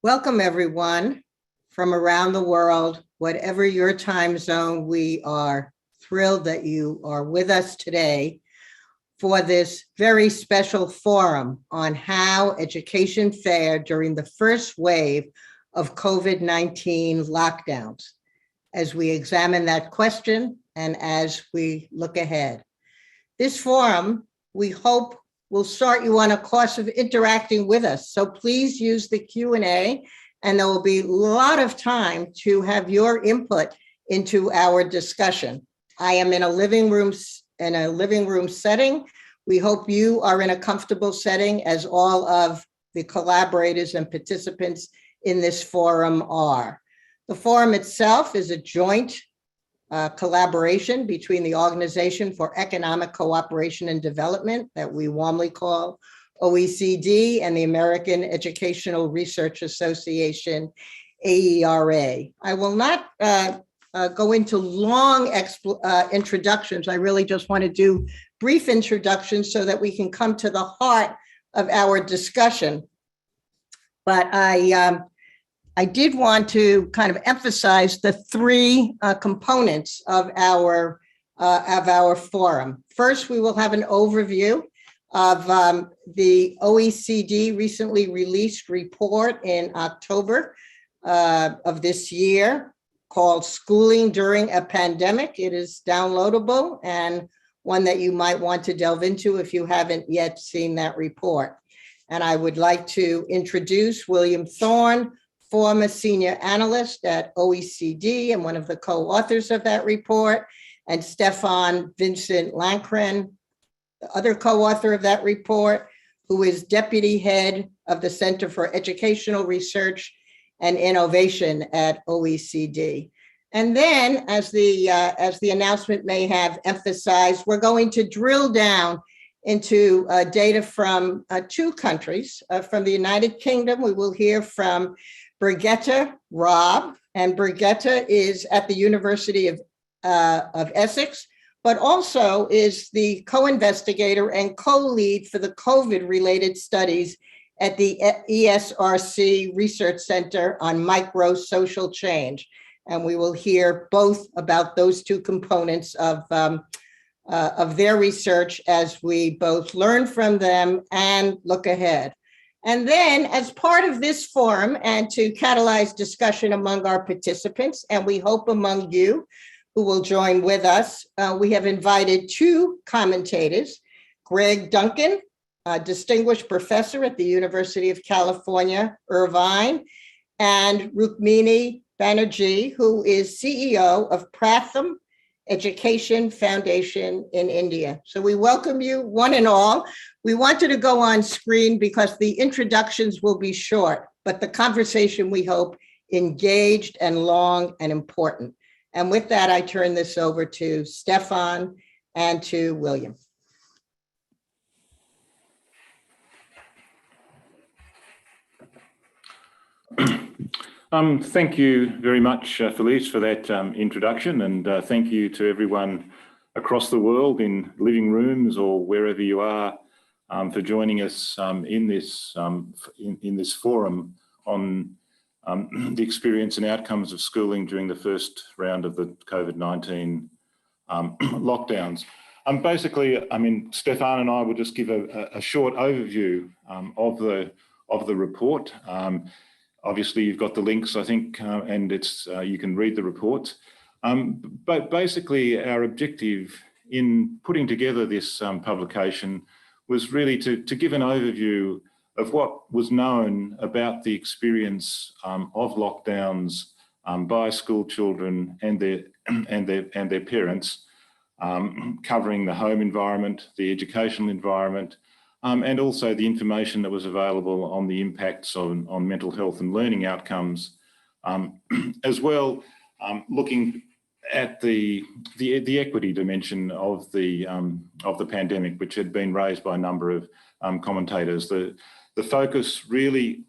Welcome, everyone, from around the world, whatever your time zone. We are thrilled that you are with us today for this very special forum on how education fared during the first wave of COVID-19 lockdowns, as we examine that question and as we look ahead. This forum, we hope, will start you on a course of interacting with us. So please use the Q&A, and there will be a lot of time to have your input into our discussion. I am in a living room setting. We hope you are in a comfortable setting, as all of the collaborators and participants in this forum are. The forum itself is a joint collaboration between the Organization for Economic Cooperation and Development, that we warmly call OECD, and the American Educational Research Association, AERA. I will not go into long introductions. I really just want to do brief introductions so that we can come to the heart of our discussion. But I did want to kind of emphasize the three components of our forum. First, we will have an overview of the OECD recently released report in October of this year called Schooling During a Pandemic. It is downloadable and one that you might want to delve into if you haven't yet seen that report. And I would like to introduce William Thorne, former senior analyst at OECD and one of the co-authors of that report, and Stefan Vincent Lancren, the other co-author of that report, who is deputy head of the Center for Educational Research and Innovation at OECD. And then, as the announcement may have emphasized, we're going to drill down into data from two countries. From the United Kingdom, we will hear from Brigitte Robb, and Brigitte is at the University of Essex, but also is the co-investigator and co-lead for the COVID-related studies at the ESRC Research Center on Micro-Social Change. And we will hear both about those two components of their research as we both learn from them and look ahead. And then, as part of this forum and to catalyze discussion among our participants, and we hope among you who will join with us, we have invited two commentators, Greg Duncan, a distinguished professor at the University of California, Irvine, and Rukmini Banerjee, who is CEO of Pratham Education Foundation in India. So we welcome you, one and all. We wanted to go on screen because the introductions will be short, but the conversation, we hope, engaged and long and important. And with that, I turn this over to Stefan and to William. Thank you very much, Felice, for that introduction, and thank you to everyone across the world in living rooms or wherever you are for joining us in this forum on the experience and outcomes of schooling during the first round of the COVID-19 lockdowns. Basically, I mean, Stefan and I will just give a short overview of the report. Obviously, you've got the links, I think, and it's you can read the reports. But basically, our objective in putting together this publication was really to give an overview of what was known about the experience of lockdowns by school children and their parents, covering the home environment, the educational environment, and also the information that was available on the impacts on mental health and learning outcomes, as well looking at the equity dimension of the pandemic, which had been raised by a number of commentators. The focus really,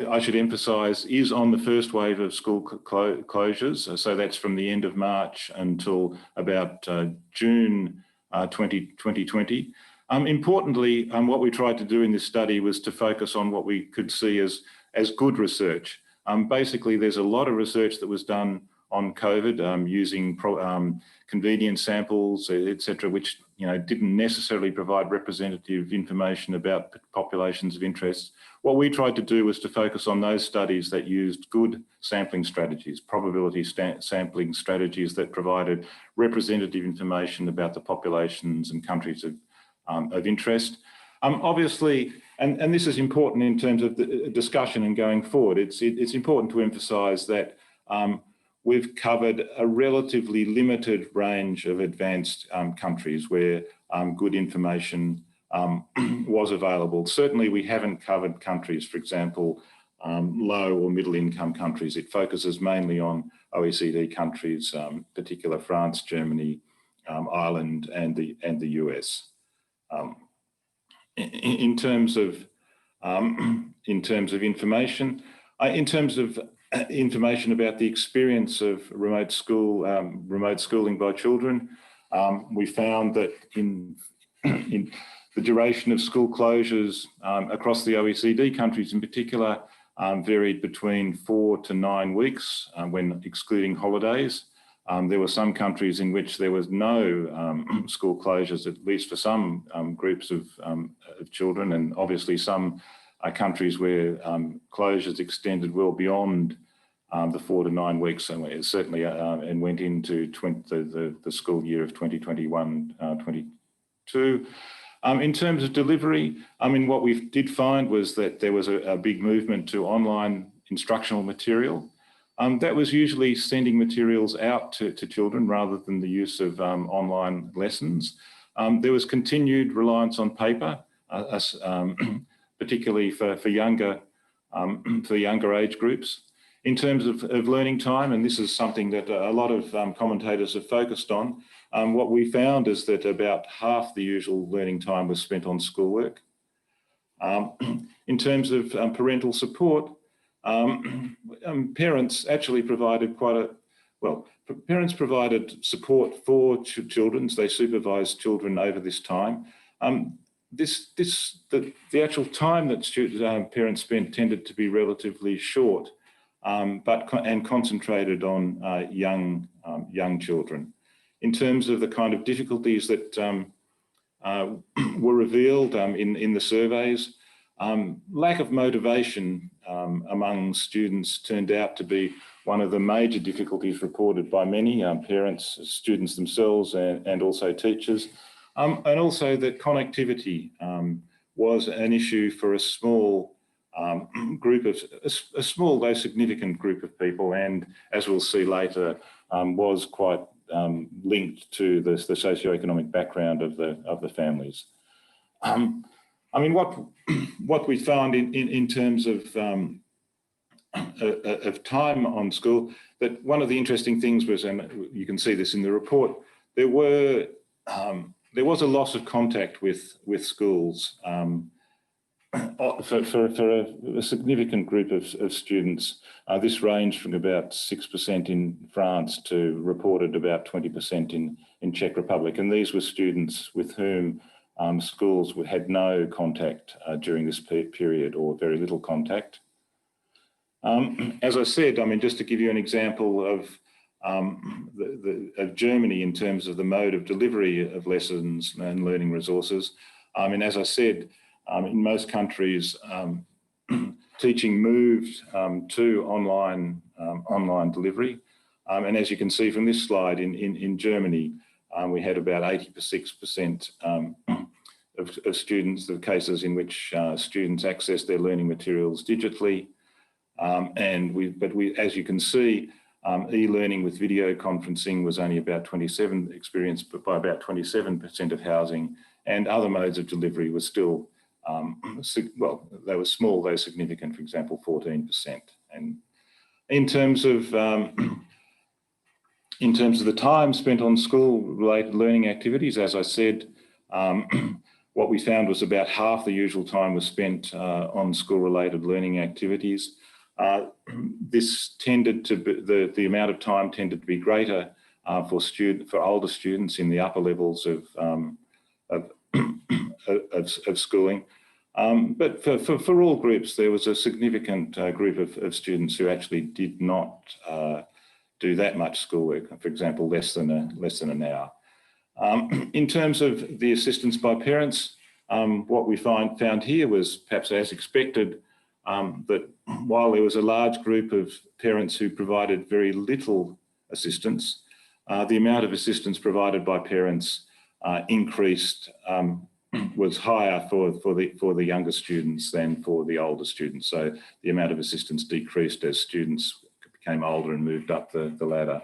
I should emphasise, is on the first wave of school closures. So that's from the end of March until about June 2020. Importantly, what we tried to do in this study was to focus on what we could see as good research. Basically, there's a lot of research that was done on COVID using convenience samples, etc., which didn't necessarily provide representative information about populations of interest. What we tried to do was to focus on those studies that used good sampling strategies, probability sampling strategies that provided representative information about the populations and countries of interest. Obviously, and this is important in terms of the discussion and going forward, it's important to emphasise that we've covered a relatively limited range of advanced countries where good information was available. Certainly, we haven't covered countries, for example, low or middle income countries. It focuses mainly on OECD countries, particular France, Germany, Ireland, and the US. In terms of information, information about the experience of remote schooling by children, we found that in the duration of school closures across the OECD countries in particular varied between 4 to 9 weeks when excluding holidays. There were some countries in which there was no school closures, at least for some groups of children, and obviously some countries where closures extended well beyond the 4 to 9 weeks, and certainly and went into the school year of 2021-22. In terms of delivery, what we did find was that there was a big movement to online instructional material. That was usually sending materials out to children rather than the use of online lessons. There was continued reliance on paper, particularly for younger age groups. In terms of learning time, and this is something that a lot of commentators have focused on, what we found is that about half the usual learning time was spent on schoolwork. In terms of parental support, parents actually provided parents provided support for children. They supervised children over this time. The actual time that parents spent tended to be relatively short, and concentrated on young children. In terms of the kind of difficulties that were revealed in the surveys, lack of motivation among students turned out to be one of the major difficulties reported by many parents, students themselves, and also teachers. And also that connectivity was an issue for a small a small though significant group of people, and as we'll see later, was quite linked to the socioeconomic background of the families. What we found in terms of time on school, that one of the interesting things was, and you can see this in the report, there was a loss of contact with schools for a significant group of students. This ranged from about 6% in France to reported about 20% in Czech Republic, and these were students with whom schools had no contact during this period, or very little contact. As I said, just to give you an example of Germany in terms of the mode of delivery of lessons and learning resources. As I said, in most countries, teaching moved to online delivery. And as you can see from this slide, in Germany, we had about 86% of students, the cases in which students access their learning materials digitally. As you can see, e-learning with video conferencing was only about 27%, experienced by about 27% of housing, and other modes of delivery were still, they were small, though significant, for example, 14%. And in terms of the time spent on school-related learning activities, as I said, what we found was about half the usual time was spent on school-related learning activities. This tended to be, the amount of time tended to be greater for older students in the upper levels of of schooling. But for all groups, there was a significant group of students who actually did not do that much schoolwork, for example, less than an hour. In terms of the assistance by parents, what we found here was perhaps as expected, that while there was a large group of parents who provided very little assistance, the amount of assistance provided by parents increased, was higher for the younger students than for the older students. So the amount of assistance decreased as students became older and moved up the ladder.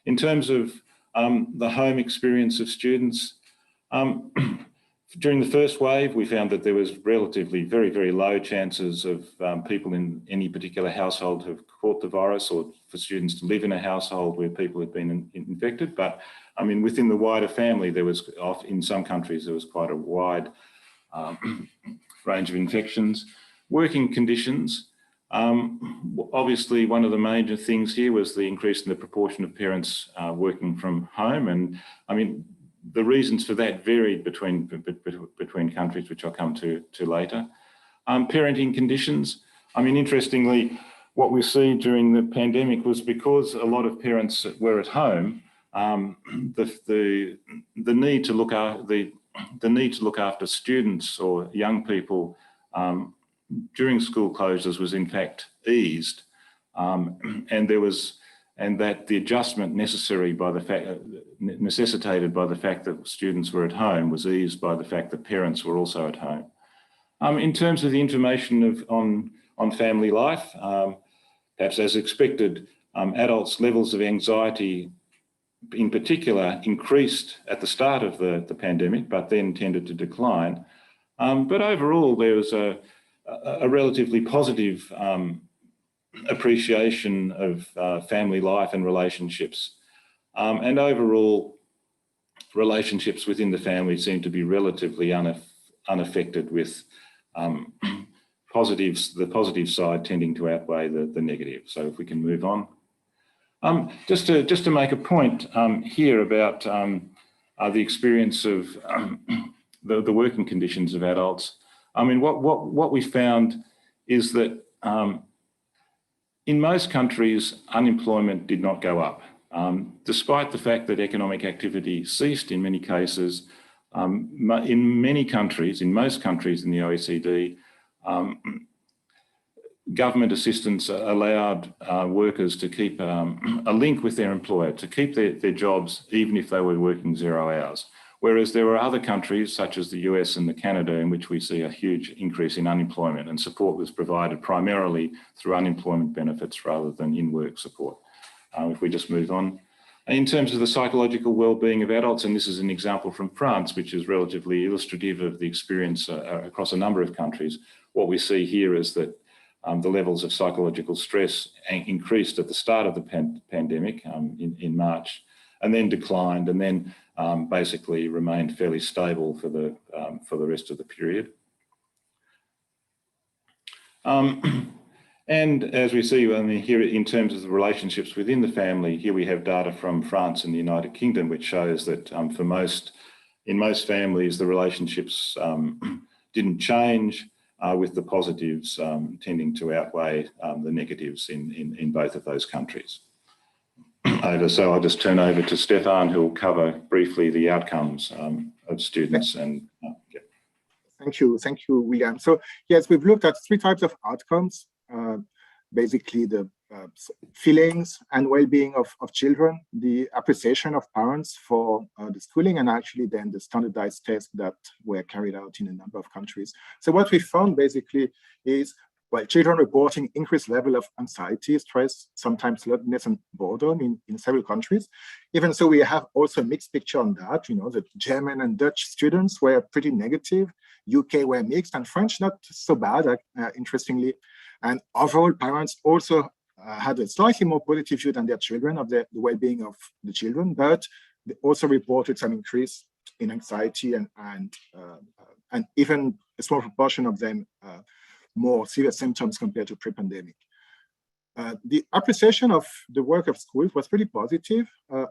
In terms of the home experience of students, during the first wave, we found that there was relatively very, very low chances of people in any particular household have caught the virus, or for students to live in a household where people had been infected. But I mean, within the wider family, there was, in some countries, there was quite a wide range of infections. Working conditions. Obviously, one of the major things here was the increase in the proportion of parents working from home. And I mean, the reasons for that varied between countries, which I'll come to later. Parenting conditions. I mean, interestingly, what we see during the pandemic was because a lot of parents were at home, the need to look after students or young people during school closures was in fact eased, and that the adjustment necessitated by the fact that students were at home was eased by the fact that parents were also at home. In terms of the information on family life, perhaps as expected, adults' levels of anxiety in particular increased at the start of the pandemic, but then tended to decline. But overall, there was a relatively positive appreciation of family life and relationships. And overall, relationships within the family seem to be relatively unaffected, with the positive side tending to outweigh the negative. So if we can move on. Just to make a point here about the experience of the working conditions of adults. I mean, what we found is that in most countries, unemployment did not go up. Despite the fact that economic activity ceased in many cases, in most countries in the OECD, government assistance allowed workers to keep a link with their employer, to keep their jobs even if they were working 0 hours. Whereas there are other countries such as the US and Canada in which we see a huge increase in unemployment, and support was provided primarily through unemployment benefits rather than in-work support. If we just move on. In terms of the psychological well-being of adults, and this is an example from France, which is relatively illustrative of the experience across a number of countries, what we see here is that the levels of psychological stress increased at the start of the pandemic in March, and then declined, and then basically remained fairly stable for the rest of the period. And as we see, I mean, here in terms of the relationships within the family, here we have data from France and the United Kingdom, which shows that in most families, the relationships didn't change, with the positives tending to outweigh the negatives in both of those countries. So I'll just turn over to Stefan, who will cover briefly the outcomes of students. And yeah. Thank you, William. So yes, we've looked at 3 types of outcomes. Basically, the feelings and well-being of children, the appreciation of parents for the schooling, and actually then the standardized tests that were carried out in a number of countries. So what we found basically is, well, children reporting increased level of anxiety, stress, sometimes loneliness and boredom in several countries. Even so, we have also a mixed picture on that. You know, the German and Dutch students were pretty negative, UK were mixed, and French not so bad, interestingly. And overall, parents also had a slightly more positive view than their children of the well-being of the children, but they also reported some increase in anxiety and even a small proportion of them more severe symptoms compared to pre-pandemic. The appreciation of the work of schools was pretty positive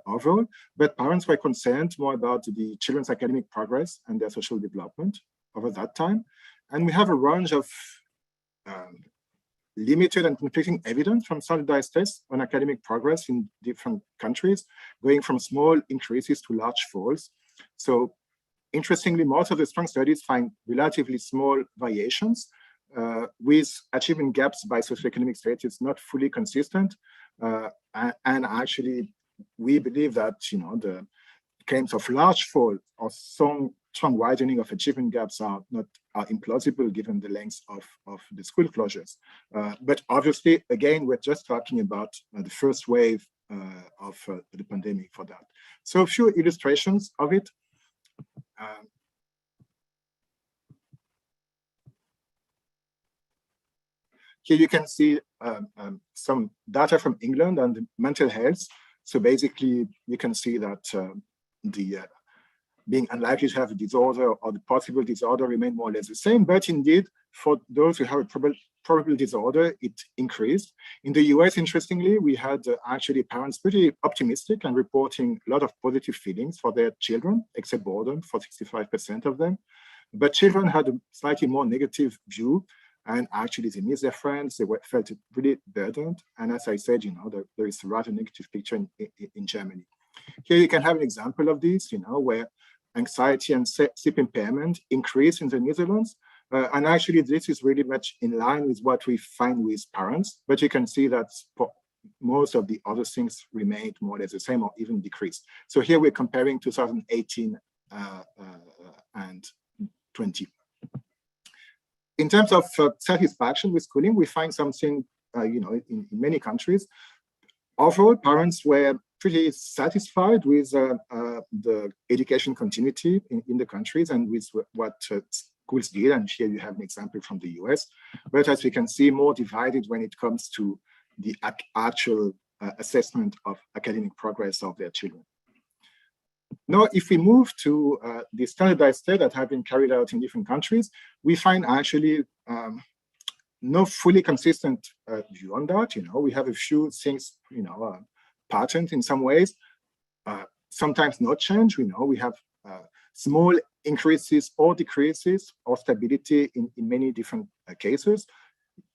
overall, but parents were concerned more about the children's academic progress and their social development over that time. And we have a range of limited and conflicting evidence from standardized tests on academic progress in different countries, going from small increases to large falls. So interestingly, most of the strong studies find relatively small variations, with achievement gaps by socioeconomic status not fully consistent. And actually, we believe that the claims of large fall or strong widening of achievement gaps are implausible given the length of the school closures. But obviously, again, we're just talking about the first wave of the pandemic for that. So a few illustrations of it. Here you can see some data from England on the mental health. So basically, you can see that the being unlikely to have a disorder or the possible disorder remain more or less the same. But indeed, for those who have a probable disorder, it increased. In the US, interestingly, we had actually parents pretty optimistic and reporting a lot of positive feelings for their children, except boredom for 65% of them. But children had a slightly more negative view. And actually, they miss their friends. They felt really burdened. And as I said, there is a rather negative picture in Germany. Here you can have an example of this, where anxiety and sleep impairment increase in the Netherlands. And actually, this is really much in line with what we find with parents. But you can see that most of the other things remained more or less the same or even decreased. So here we're comparing 2018 and 20. In terms of satisfaction with schooling, we find something, in many countries. Overall, parents were pretty satisfied with the education continuity in the countries and with what schools did. And here you have an example from the US. But as we can see, more divided when it comes to the actual assessment of academic progress of their children. Now, if we move to the standardized tests that have been carried out in different countries, we find actually no fully consistent view on that. We have a few things, patterned in some ways, sometimes no change. We have small increases or decreases or stability in many different cases.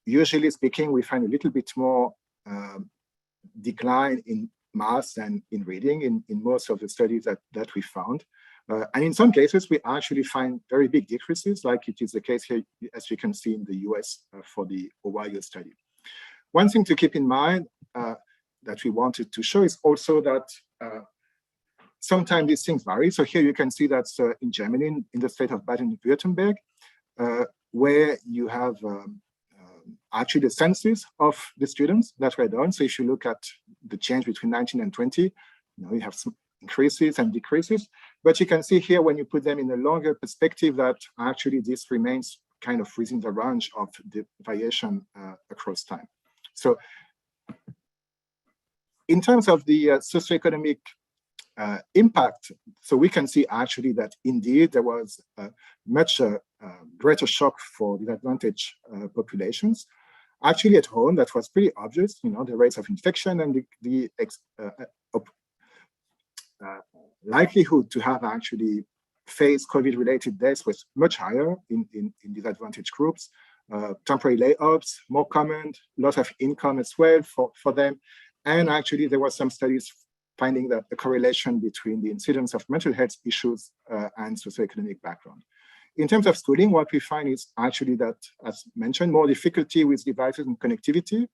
Usually speaking, we find a little bit more decline in math and in reading in most of the studies that we found. And in some cases, we actually find very big decreases, like it is the case here, as you can see in the US for the Ohio study. One thing to keep in mind that we wanted to show is also that sometimes these things vary. So here you can see that in Germany, in the state of Baden-Württemberg, where you have actually the census of the students that were done. So if you look at the change between 19 and 20, you have some increases and decreases. But you can see here when you put them in a longer perspective that actually this remains kind of within the range of the variation across time. So in terms of the socioeconomic impact, so we can see actually that indeed there was much greater shock for disadvantaged populations. Actually at home, that was pretty obvious, the rates of infection and the likelihood to have actually faced COVID-related deaths was much higher in disadvantaged groups. Temporary layoffs, more common, loss of income as well for them. And actually there were some studies finding that the correlation between the incidence of mental health issues and socioeconomic background. In terms of schooling, what we find is actually that, as mentioned, more difficulty with devices and connectivity,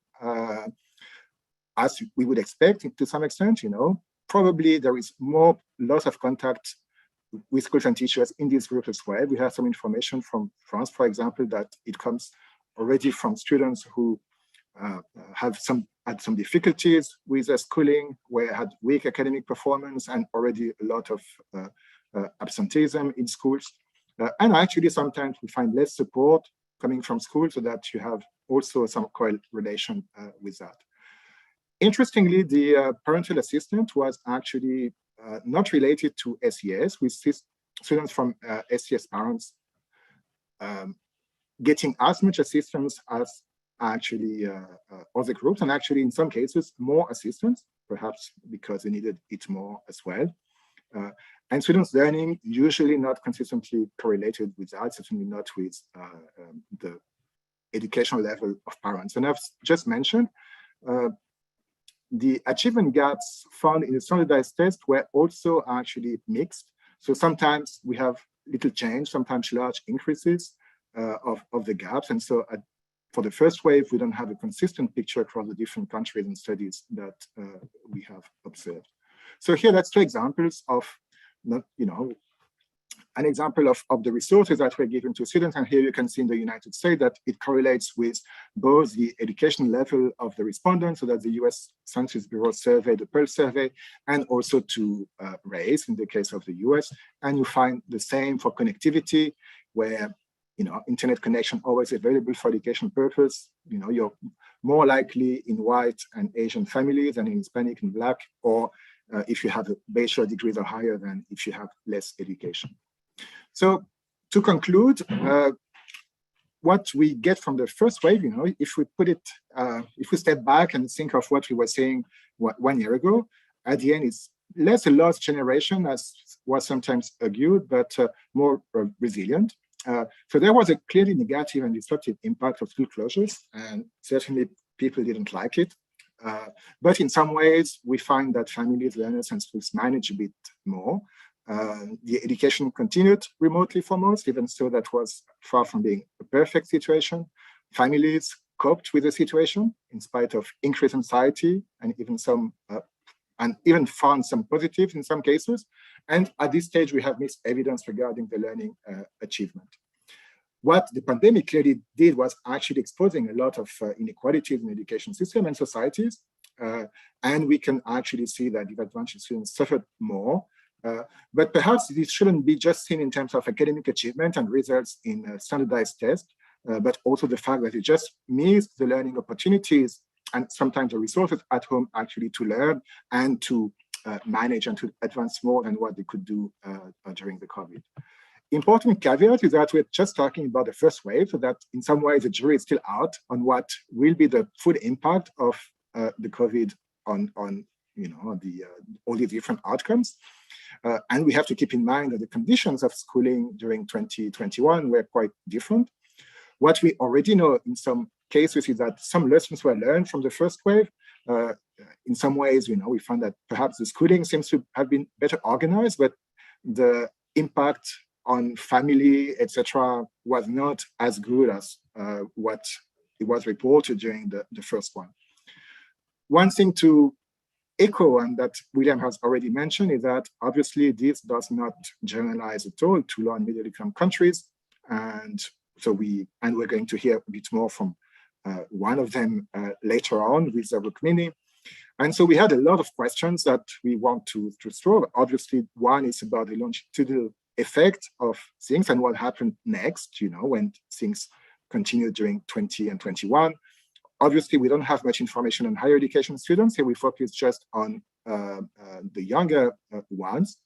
as we would expect to some extent, probably there is more loss of contact with schools and teachers in these groups as well. We have some information from France, for example, that it comes already from students who had some difficulties with their schooling, where had weak academic performance and already a lot of absenteeism in schools. And actually, sometimes we find less support coming from school, so that you have also some correlation with that. Interestingly, the parental assistant was actually not related to SES, with students from SES parents getting as much assistance as actually other groups, and actually in some cases more assistance, perhaps because they needed it more as well. And students' learning usually not consistently correlated with that, certainly not with the educational level of parents. And I've just mentioned the achievement gaps found in the standardized test were also actually mixed. So sometimes we have little change, sometimes large increases of the gaps. And so for the first wave, we don't have a consistent picture across the different countries and studies that we have observed. So here, that's two examples of, an example of the resources that were given to students. And here you can see in the United States that it correlates with both the education level of the respondents, so that the US Census Bureau survey, the Pulse survey, and also to race in the case of the US. And you find the same for connectivity, where internet connection always available for education purpose. You're more likely in white and Asian families than in Hispanic and Black, or if you have a bachelor degrees are higher than if you have less education. So to conclude, what we get from the first wave, if we put it, if we step back and think of what we were saying 1 year ago, at the end it's less a lost generation as was sometimes argued, but more resilient. So there was a clearly negative and disruptive impact of school closures, and certainly people didn't like it. But in some ways, we find that families, learners, and schools manage a bit more. The education continued remotely for most, even so that was far from being a perfect situation. Families coped with the situation in spite of increased anxiety and even found some positives in some cases. And at this stage, we have mixed evidence regarding the learning achievement. What the pandemic clearly did was actually exposing a lot of inequalities in the education system and societies. And we can actually see that disadvantaged students suffered more. But perhaps this shouldn't be just seen in terms of academic achievement and results in a standardized test, but also the fact that it just missed the learning opportunities and sometimes the resources at home actually to learn and to manage and to advance more than what they could do during the COVID. Important caveat is that we're just talking about the first wave, so that in some ways the jury is still out on what will be the full impact of the COVID on all the different outcomes. And we have to keep in mind that the conditions of schooling during 2021 were quite different. What we already know in some cases is that some lessons were learned from the first wave. In some ways, we found that perhaps the schooling seems to have been better organized, but the impact on family, etc., was not as good as what it was reported during the first one. One thing to echo, and that William has already mentioned, is that obviously this does not generalize at all to low and middle income countries. And so we're going to hear a bit more from one of them later on with Rukmini. And so we had a lot of questions that we want to throw. Obviously, one is about the longitudinal effect of things and what happened next, when things continued during 20 and 21. Obviously, we don't have much information on higher education students. Here we focus just on the younger ones.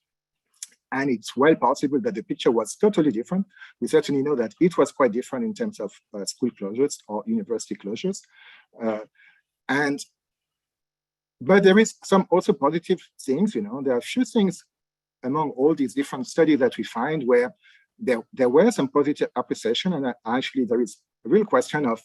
And it's well possible that the picture was totally different. We certainly know that it was quite different in terms of school closures or university closures. But there is some also positive things, there are a few things among all these different studies that we find where there were some positive appreciation, and actually there is a real question of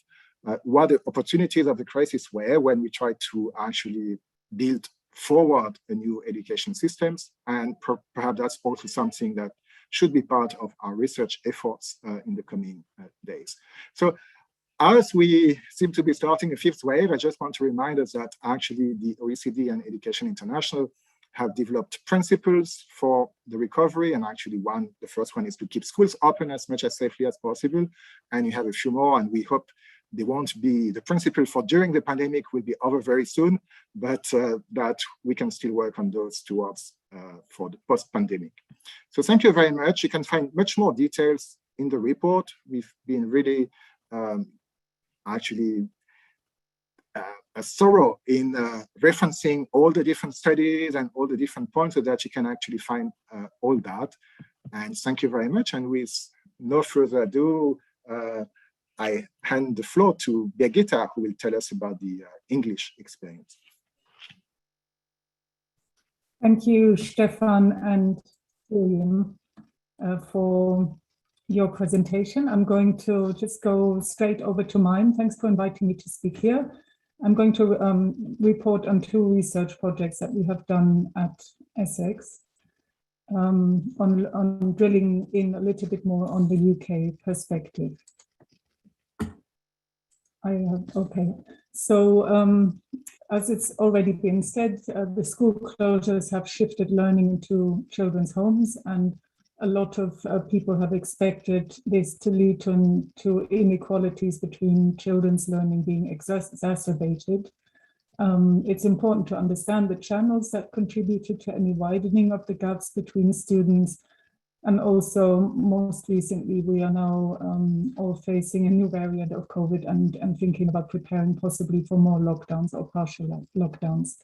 what the opportunities of the crisis were when we tried to actually build forward a new education systems, and perhaps that's also something that should be part of our research efforts in the coming days. So as we seem to be starting a fifth wave, I just want to remind us that actually the OECD and Education International have developed principles for the recovery, and actually the first one is to keep schools open as much as safely as possible, and you have a few more, and we hope they won't be, the principle for during the pandemic will be over very soon, but that we can still work on those towards for the post-pandemic. So thank you very much. You can find much more details in the report. We've been really actually thorough in referencing all the different studies and all the different points so that you can actually find all that. And thank you very much. And with no further ado, I hand the floor to Birgitta, who will tell us about the English experience. Thank you, Stefan and William, for your presentation. I'm going to just go straight over to mine. Thanks for inviting me to speak here. I'm going to report on 2 research projects that we have done at Essex on drilling in a little bit more on the UK perspective. Okay, so as it's already been said, the school closures have shifted learning into children's homes, and a lot of people have expected this to lead to inequalities between children's learning being exacerbated. It's important to understand the channels that contributed to any widening of the gaps between students. And also, most recently, we are now all facing a new variant of COVID and thinking about preparing possibly for more lockdowns or partial lockdowns.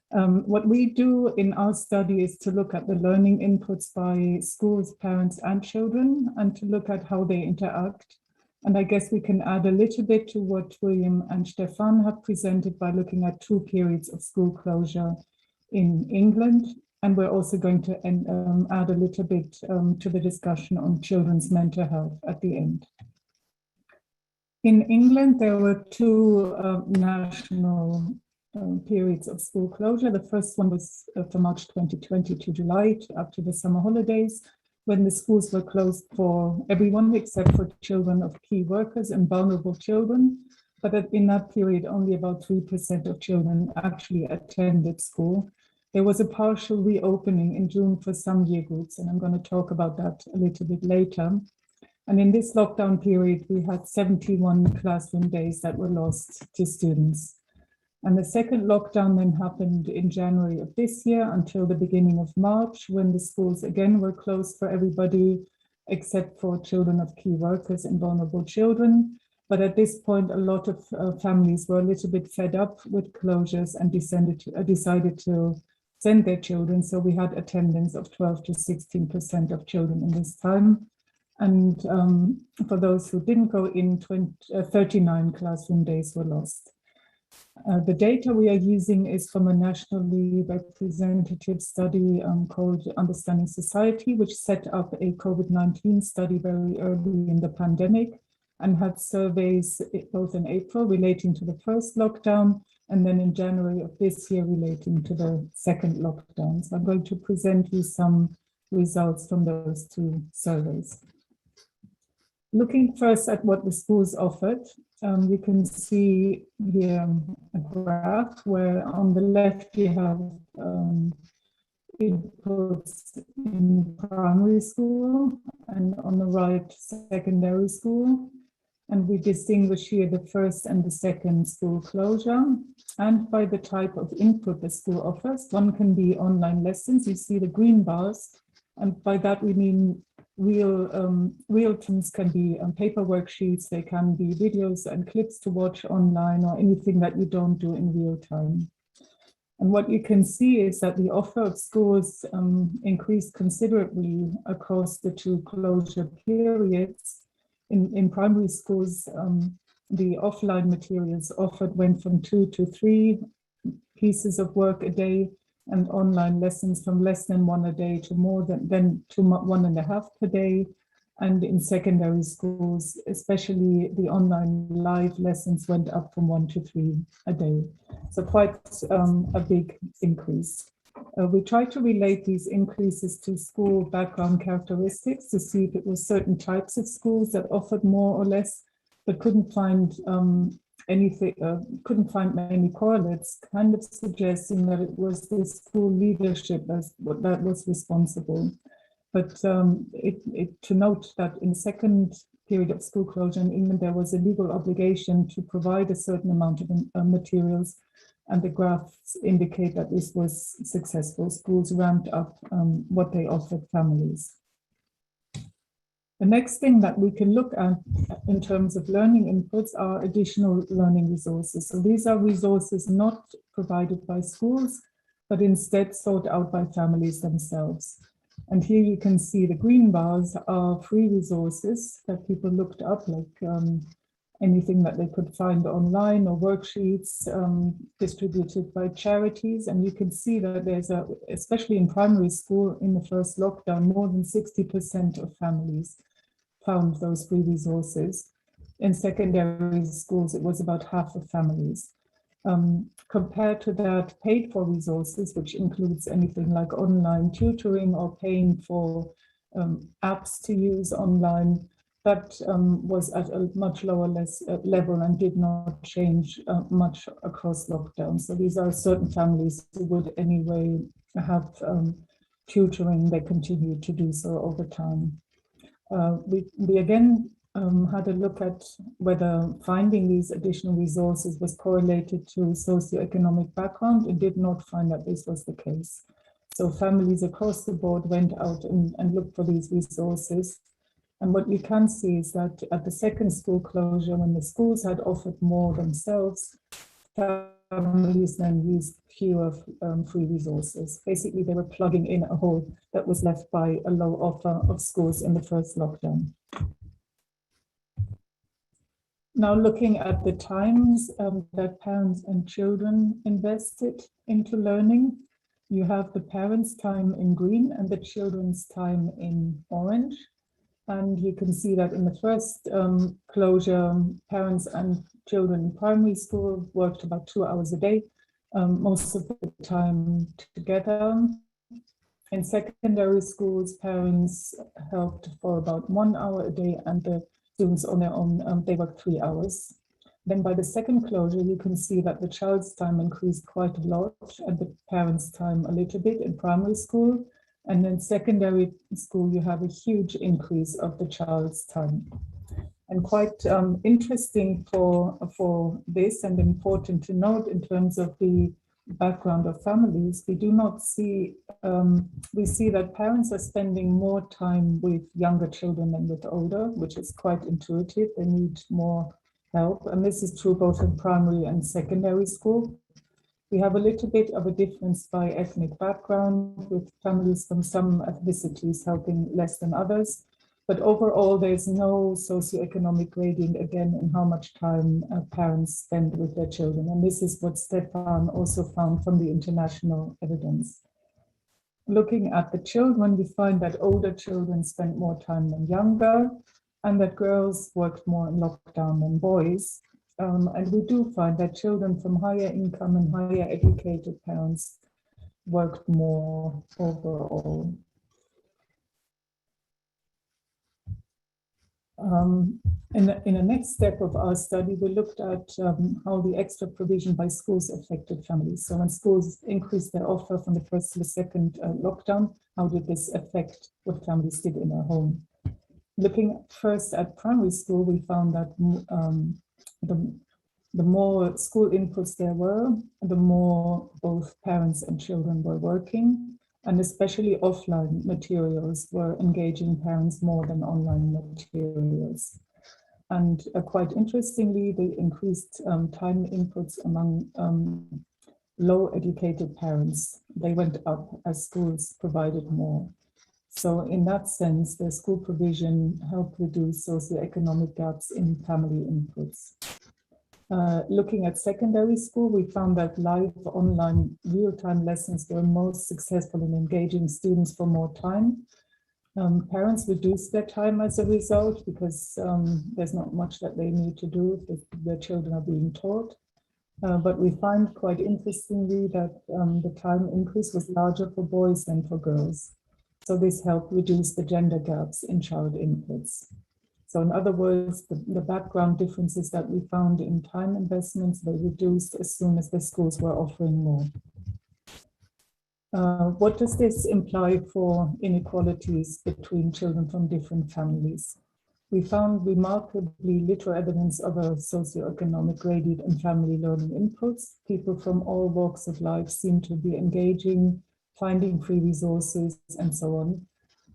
What we do in our study is to look at the learning inputs by schools, parents, and children, and to look at how they interact. And I guess we can add a little bit to what William and Stefan have presented by looking at 2 periods of school closure in England. And we're also going to add a little bit to the discussion on children's mental health at the end. In England, there were 2 national periods of school closure. The first one was from March 2020 to July, after the summer holidays, when the schools were closed for everyone except for children of key workers and vulnerable children. But in that period, only about 3% of children actually attended school. There was a partial reopening in June for some year groups, and I'm going to talk about that a little bit later. And in this lockdown period, we had 71 classroom days that were lost to students. And the second lockdown then happened in January of this year until the beginning of March, when the schools again were closed for everybody, except for children of key workers and vulnerable children. But at this point, a lot of families were a little bit fed up with closures and decided to send their children. So we had attendance of 12 to 16% of children in this time. And for those who didn't go in, 39 classroom days were lost. The data we are using is from a nationally representative study called Understanding Society, which set up a COVID-19 study very early in the pandemic and had surveys both in April relating to the first lockdown and then in January of this year relating to the second lockdown. So I'm going to present you some results from those 2 surveys. Looking first at what the schools offered, you can see here a graph where on the left you have inputs in primary school and on the right secondary school. And we distinguish here the first and the second school closure. And by the type of input the school offers, one can be online lessons. You see the green bars. And by that we mean real things can be paper worksheets, they can be videos and clips to watch online or anything that you don't do in real time. And what you can see is that the offer of schools increased considerably across the 2 closure periods. In primary schools, the offline materials offered went from 2 to 3 pieces of work a day, and online lessons from less than 1 a day to more than to 1.5 per day. And in secondary schools, especially the online live lessons went up from 1 to 3 a day. So quite a big increase. We tried to relate these increases to school background characteristics to see if it was certain types of schools that offered more or less, but couldn't find many correlates, kind of suggesting that it was the school leadership that was responsible. But to note that in the second period of school closure in England, there was a legal obligation to provide a certain amount of materials, and the graphs indicate that this was successful. Schools ramped up what they offered families. The next thing that we can look at in terms of learning inputs are additional learning resources. So these are resources not provided by schools, but instead sought out by families themselves. And here you can see the green bars are free resources that people looked up, like anything that they could find online or worksheets distributed by charities. And you can see that there's especially in primary school in the first lockdown, more than 60% of families found those free resources. In secondary schools, it was about half of families. Compared to that, paid for resources, which includes anything like online tutoring or paying for apps to use online, that was at a much lower level and did not change much across lockdown. So these are certain families who would anyway have tutoring. They continue to do so over time. We again had a look at whether finding these additional resources was correlated to socioeconomic background and did not find that this was the case. So families across the board went out and looked for these resources. And what you can see is that at the second school closure, when the schools had offered more themselves, families then used fewer free resources. Basically, they were plugging in a hole that was left by a low offer of schools in the first lockdown. Now, looking at the times that parents and children invested into learning, you have the parents' time in green and the children's time in orange. And you can see that in the first closure, parents and children in primary school worked about 2 hours a day, most of the time together. In secondary schools, parents helped for about 1 hour a day, and the students on their own, they worked 3 hours. Then by the second closure, you can see that the child's time increased quite a lot and the parents' time a little bit in primary school. And in secondary school, you have a huge increase of the child's time. And quite interesting for this and important to note in terms of the background of families, we do not see, we see that parents are spending more time with younger children than with older, which is quite intuitive. They need more help. And this is true both in primary and secondary school. We have a little bit of a difference by ethnic background, with families from some ethnicities helping less than others. But overall, there's no socioeconomic gradient, again, in how much time parents spend with their children. And this is what Stefan also found from the international evidence. Looking at the children, we find that older children spent more time than younger, and that girls worked more in lockdown than boys. And we do find that children from higher income and higher educated parents worked more overall. In the next step of our study, we looked at how the extra provision by schools affected families. So when schools increased their offer from the first to the second lockdown, how did this affect what families did in their home? Looking first at primary school, we found that the more school inputs there were, the more both parents and children were working, and especially offline materials were engaging parents more than online materials. And quite interestingly, the increased time inputs among low educated parents, they went up as schools provided more. So in that sense, the school provision helped reduce socioeconomic gaps in family inputs. Looking at secondary school, we found that live online real-time lessons were most successful in engaging students for more time. Parents reduced their time as a result because there's not much that they need to do if their children are being taught. But we find quite interestingly that the time increase was larger for boys than for girls. So this helped reduce the gender gaps in child inputs. So in other words, the background differences that we found in time investments, they reduced as soon as the schools were offering more. What does this imply for inequalities between children from different families? We found remarkably little evidence of a socioeconomic gradient in family learning inputs. People from all walks of life seem to be engaging, finding free resources, and so on.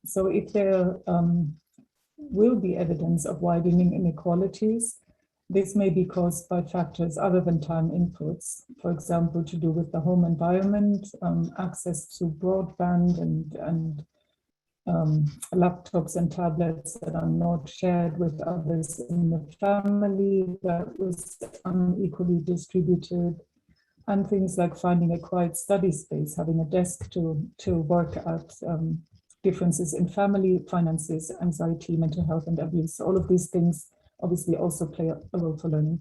So if there will be evidence of widening inequalities, this may be caused by factors other than time inputs, for example, to do with the home environment, access to broadband and laptops and tablets that are not shared with others in the family, that was unequally distributed, and things like finding a quiet study space, having a desk to work at, differences in family finances, anxiety, mental health, and abuse. All of these things obviously also play a role for learning.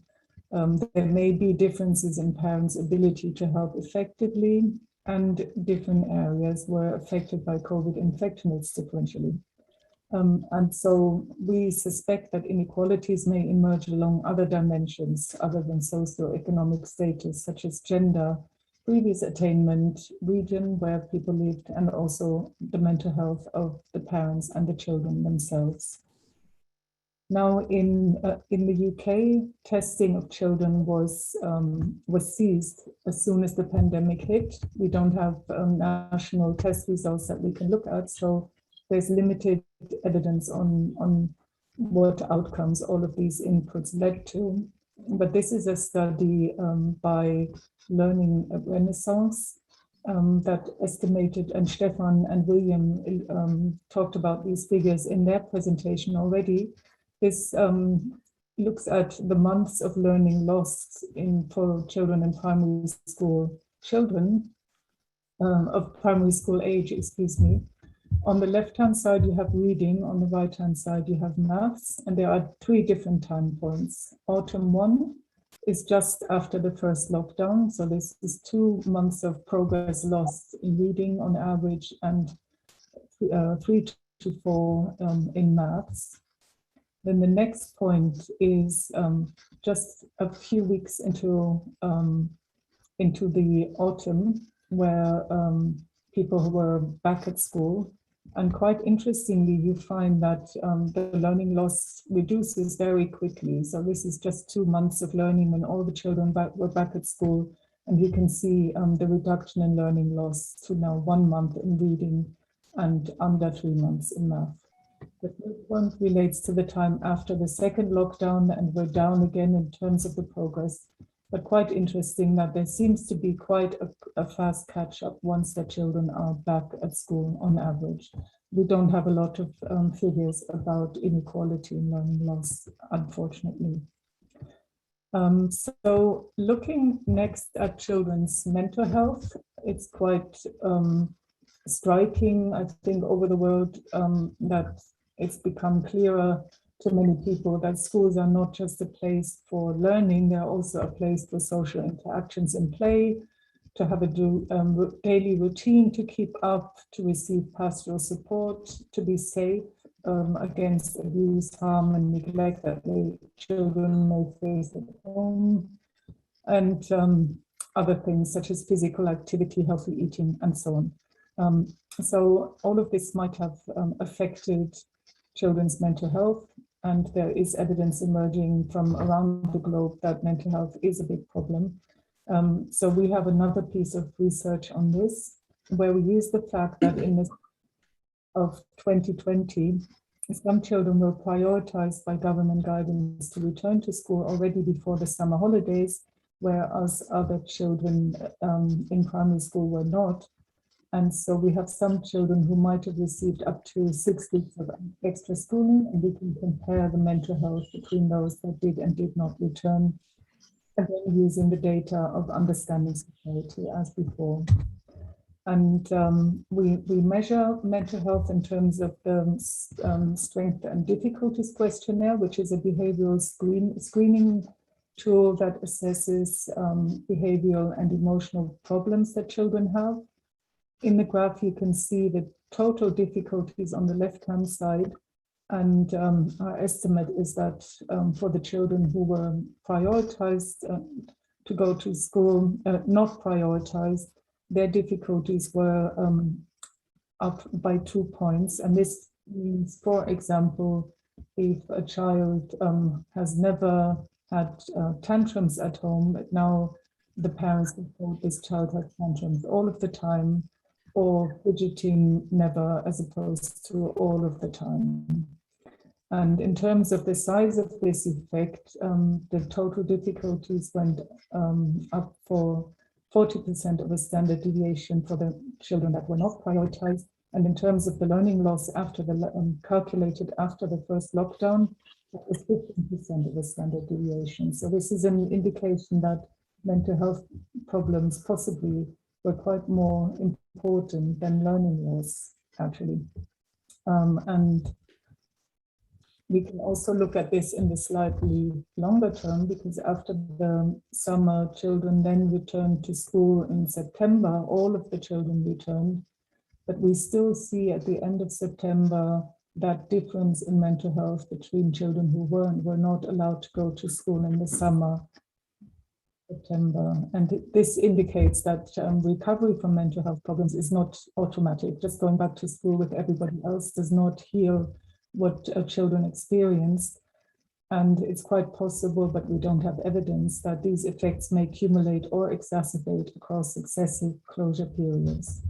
There may be differences in parents' ability to help effectively, and different areas were affected by COVID infection rates differentially. And so we suspect that inequalities may emerge along other dimensions other than socioeconomic status, such as gender, previous attainment, region where people lived, and also the mental health of the parents and the children themselves. Now, in the UK, testing of children was ceased as soon as the pandemic hit. We don't have national test results that we can look at, so there's limited evidence on what outcomes all of these inputs led to. But this is a study by Learning Renaissance that estimated, and Stefan and William talked about these figures in their presentation already. This looks at the months of learning lost for children in primary school, of primary school age, excuse me. On the left-hand side, you have reading. On the right-hand side, you have maths. And there are 3 different time points. Autumn 1 is just after the first lockdown. So this is 2 months of progress lost in reading on average, and 3 to 4 in maths. Then the next point is just a few weeks into the autumn, where people who were back at school. And quite interestingly, you find that the learning loss reduces very quickly. So this is just 2 months of learning when all the children were back at school. And you can see the reduction in learning loss to now 1 month in reading and under 3 months in math. The third point relates to the time after the second lockdown, and we're down again in terms of the progress. But quite interesting that there seems to be quite a fast catch up once the children are back at school on average. We don't have a lot of figures about inequality in learning loss, unfortunately. So looking next at children's mental health, it's quite striking, I think, over the world that it's become clearer to many people that schools are not just a place for learning, they're also a place for social interactions and play, to have a daily routine to keep up, to receive pastoral support, to be safe against abuse, harm, and neglect that the children may face at home, and other things such as physical activity, healthy eating, and so on. So all of this might have affected children's mental health, and there is evidence emerging from around the globe that mental health is a big problem. So we have another piece of research on this, where we use the fact that in the of 2020, some children were prioritized by government guidance to return to school already before the summer holidays, whereas other children in primary school were not. And so we have some children who might have received up to 6 weeks of extra schooling, and we can compare the mental health between those that did and did not return, again using the data of understanding society as before. And we measure mental health in terms of the strength and difficulties questionnaire, which is a behavioral screening tool that assesses behavioral and emotional problems that children have. In the graph, you can see the total difficulties on the left-hand side. And our estimate is that for the children who were prioritized to go to school, not prioritized, their difficulties were up by 2 points. And this means, for example, if a child has never had tantrums at home, but now the parents have told this child has tantrums all of the time, or fidgeting never, as opposed to all of the time. And in terms of the size of this effect, the total difficulties went up for 40% of a standard deviation for the children that were not prioritized, And in terms of the learning loss after the calculated after the first lockdown, it was 15% of the standard deviation. So this is an indication that mental health problems possibly were quite more important than learning loss, actually. And we can also look at this in the slightly longer term, because after the summer, children then returned to school in September. All of the children returned, but we still see at the end of September that difference in mental health between children who were not allowed to go to school in the summer, September. And this indicates that recovery from mental health problems is not automatic. Just going back to school with everybody else does not heal what children experience. And it's quite possible, but we don't have evidence, that these effects may accumulate or exacerbate across successive closure periods.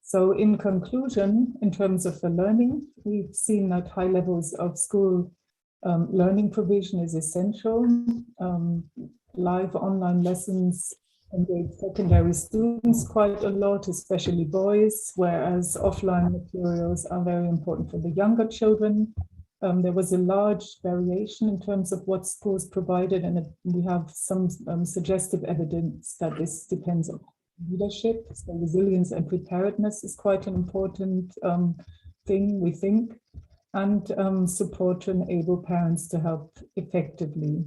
So in conclusion, in terms of the learning, we've seen that high levels of school learning provision is essential. Live online lessons engage secondary students quite a lot, especially boys, whereas offline materials are very important for the younger children. There was a large variation in terms of what schools provided, and we have some suggestive evidence that this depends on leadership. So resilience and preparedness is quite an important thing, we think, and support to enable parents to help effectively.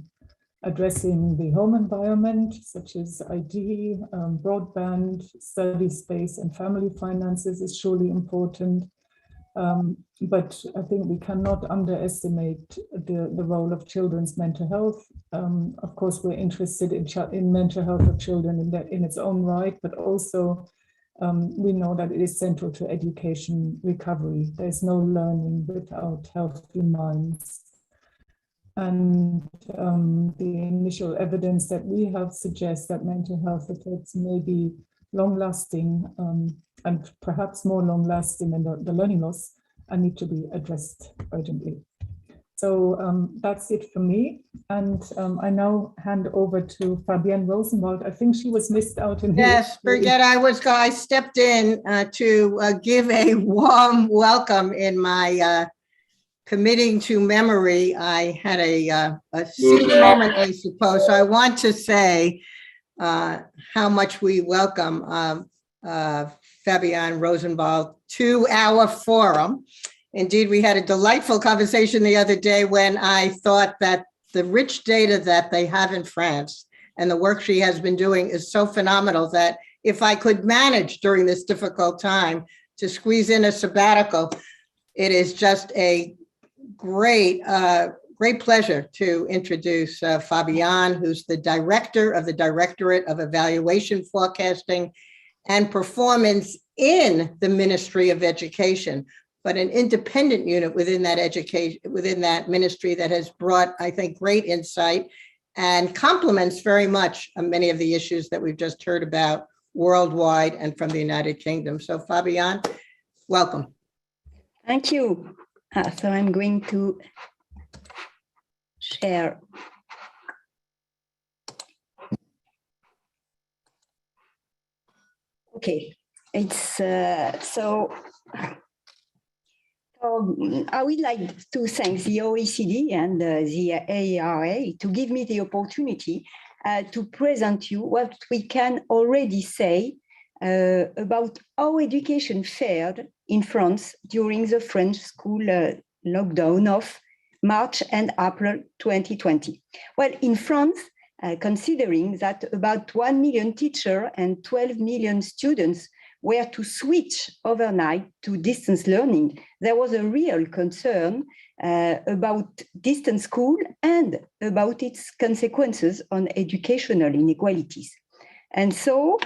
Addressing the home environment, such as ID, broadband, study space, and family finances is surely important. But I think we cannot underestimate the role of children's mental health. Of course, we're interested in mental health of children in its own right, but also we know that it is central to education recovery. There's no learning without healthy minds. And the initial evidence that we have suggests that mental health effects may be long-lasting and perhaps more long-lasting than the learning loss, and need to be addressed urgently. So that's it for me. And I now hand over to Fabienne Rosenwald. I think she was missed out in here. Yes, forget I stepped in to give a warm welcome in my committing to memory. I had a seat moment, I suppose. So I want to say how much we welcome Fabienne Rosenwald to our forum. Indeed, we had a delightful conversation the other day when I thought that the rich data that they have in France and the work she has been doing is so phenomenal that if I could manage during this difficult time to squeeze in a sabbatical, it is just a great pleasure to introduce Fabienne, who's the director of the Directorate of Evaluation, Forecasting, and Performance in the Ministry of Education, but an independent unit within that ministry that has brought, I think, great insight and complements very much many of the issues that we've just heard about worldwide and from the United Kingdom. So Fabienne, welcome. Thank you. So I'm going to share. Okay, it's so I would like to thank the OECD and the AERA to give me the opportunity to present you what we can already say about how education fared in France during the French school lockdown of March and April 2020. Well, in France, considering that about 1 million teachers and 12 million students were to switch overnight to distance learning, there was a real concern about distance school and about its consequences on educational inequalities. And so,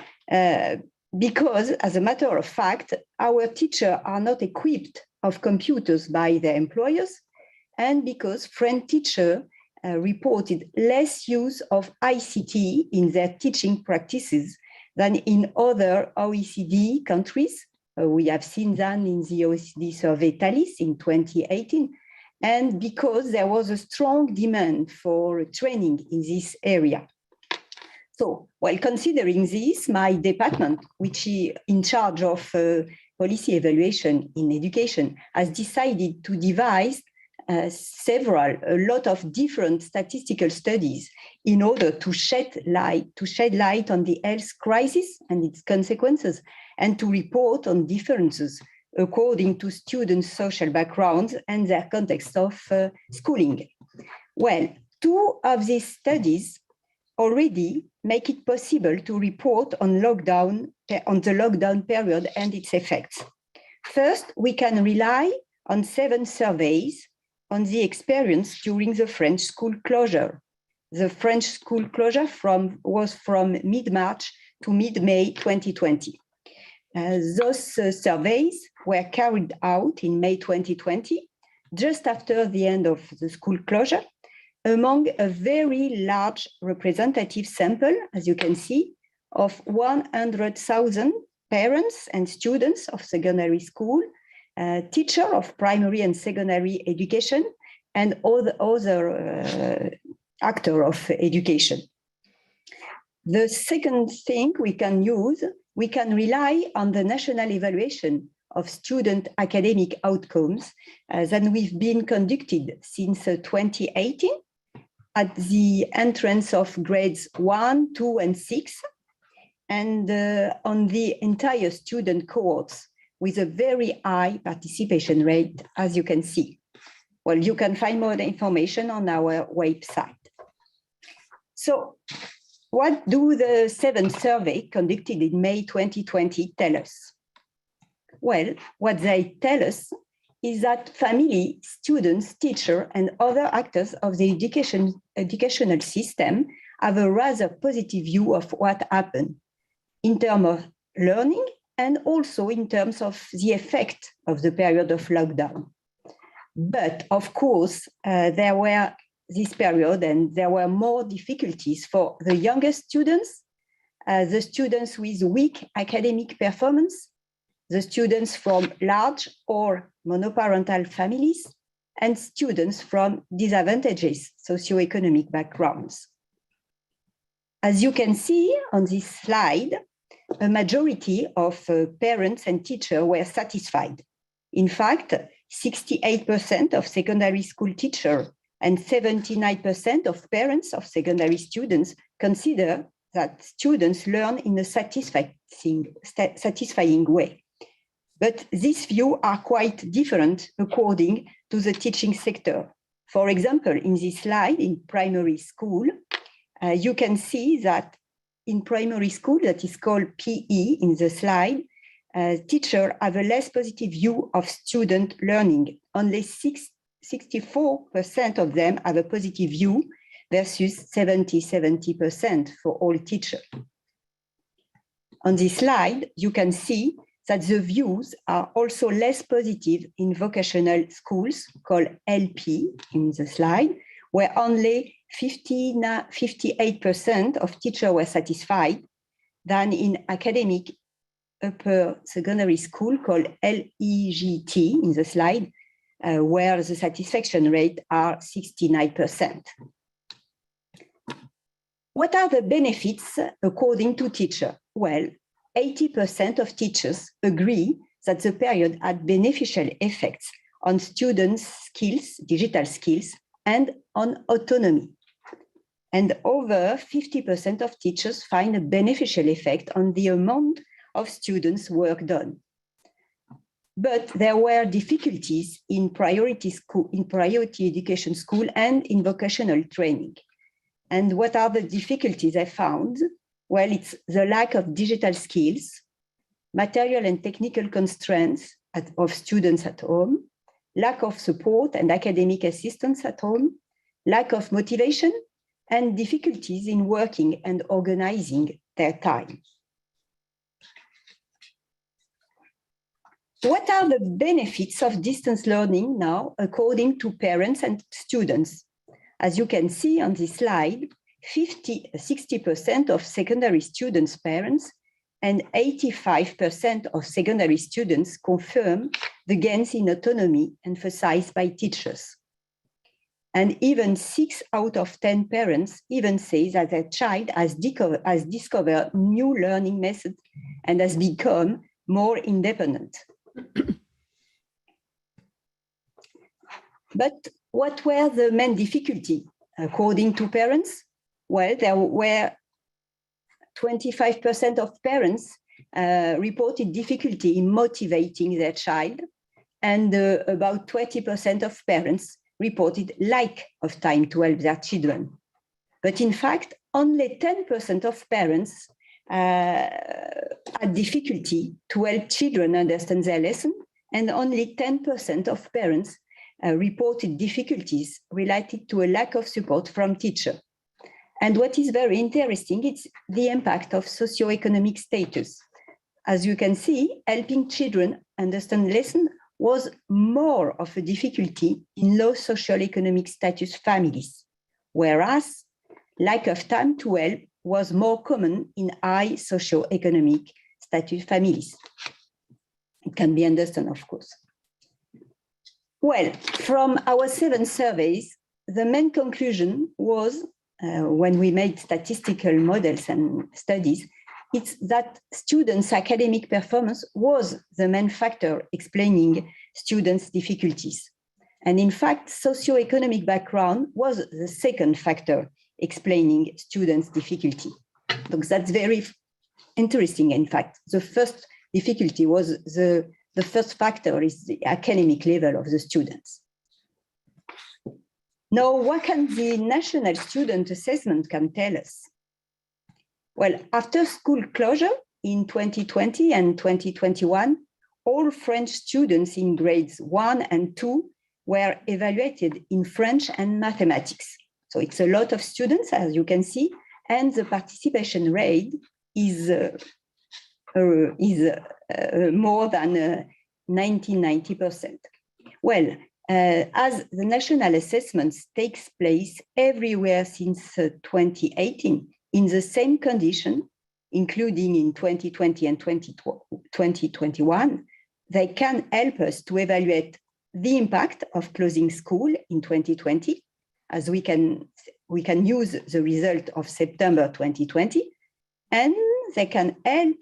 because as a matter of fact, our teachers are not equipped of computers by their employers, and because French teachers reported less use of ICT in their teaching practices than in other OECD countries. We have seen that in the OECD survey Thalys in 2018, and because there was a strong demand for training in this area. So, while considering this, my department, which is in charge of policy evaluation in education has decided to devise a lot of different statistical studies in order to shed light on the health crisis and its consequences, and to report on differences according to students' social backgrounds and their context of schooling. Well, two of these studies already make it possible to report on the lockdown period and its effects. First, we can rely on 7 surveys on the experience during the French school closure. The French school closure was from mid-March to mid-May 2020. Those surveys were carried out in May 2020, just after the end of the school closure, among a very large representative sample, as you can see, of 100,000 parents and students of secondary school, teachers of primary and secondary education, and other actors of education. The second thing we can use, we can rely on the national evaluation of student academic outcomes that we've been conducted since 2018 at the entrance of grades 1, 2, and 6, and on the entire student cohorts with a very high participation rate, as you can see. Well, you can find more information on our website. So what do the 7 surveys conducted in May 2020 tell us? Well, what they tell us is that family, students, teachers, and other actors of the educational system have a rather positive view of what happened in terms of learning and also in terms of the effect of the period of lockdown. But of course, there were this period and there were more difficulties for the youngest students, the students with weak academic performance, the students from large or monoparental families, and students from disadvantaged socioeconomic backgrounds. As you can see on this slide, a majority of parents and teachers were satisfied. In fact, 68% of secondary school teachers and 79% of parents of secondary students consider that students learn in a satisfying way. But these views are quite different according to the teaching sector. For example, in this slide, in primary school, you can see that in primary school, that is called PE in the slide, teachers have a less positive view of student learning. Only 64% of them have a positive view versus 70% for all teachers. On this slide, you can see that the views are also less positive in vocational schools, called LP in the slide, where only 58% of teachers were satisfied, than in academic upper secondary school, called LEGT in the slide, where the satisfaction rate are 69%. What are the benefits according to teachers? Well, 80% of teachers agree that the period had beneficial effects on students' skills, digital skills, and on autonomy. And over 50% of teachers find a beneficial effect on the amount of students' work done. But there were difficulties in priority education school and in vocational training. And what are the difficulties I found? Well, it's the lack of digital skills, material and technical constraints of students at home, lack of support and academic assistance at home, lack of motivation, and difficulties in working and organizing their time. What are the benefits of distance learning now, according to parents and students? As you can see on this slide, 60% of secondary students' parents and 85% of secondary students confirm the gains in autonomy emphasized by teachers. And even 6 out of 10 parents even say that their child has discovered new learning methods and has become more independent. But what were the main difficulties according to parents? Well, there were 25% of parents reported difficulty in motivating their child, and about 20% of parents reported lack of time to help their children. But in fact, only 10% of parents had difficulty to help children understand their lesson, and only 10% of parents reported difficulties related to a lack of support from teachers. And what is very interesting, it's the impact of socioeconomic status. As you can see, helping children understand lesson was more of a difficulty in low socioeconomic status families, whereas lack of time to help was more common in high socioeconomic status families. It can be understood, of course. Well, from our 7 surveys, the main conclusion was, when we made statistical models and studies, it's that students' academic performance was the main factor explaining students' difficulties. And in fact, socioeconomic background was the second factor explaining students' difficulty. So that's very interesting, in fact. The first difficulty was the first factor is the academic level of the students. Now, what can the National Student Assessment can tell us? Well, after school closure in 2020 and 2021, all French students in grades 1 and 2 were evaluated in French and mathematics. So it's a lot of students, as you can see, and the participation rate is more than 90%. Well, as the national assessments takes place everywhere since 2018 in the same condition, including in 2020 and 2021, they can help us to evaluate the impact of closing school in 2020, as we can use the result of September 2020, and they can help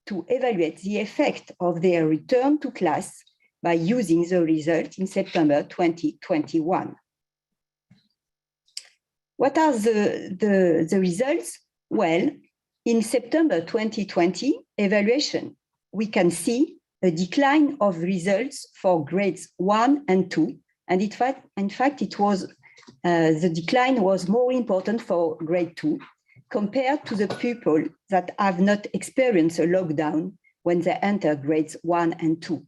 to evaluate the effect of their return to class by using the result in September 2021. What are the results? Well, in September 2020 evaluation, we can see a decline of results for grades 1 and 2. And in fact, it was the decline was more important for grade 2 compared to the pupils that have not experienced a lockdown when they enter grades 1 and 2.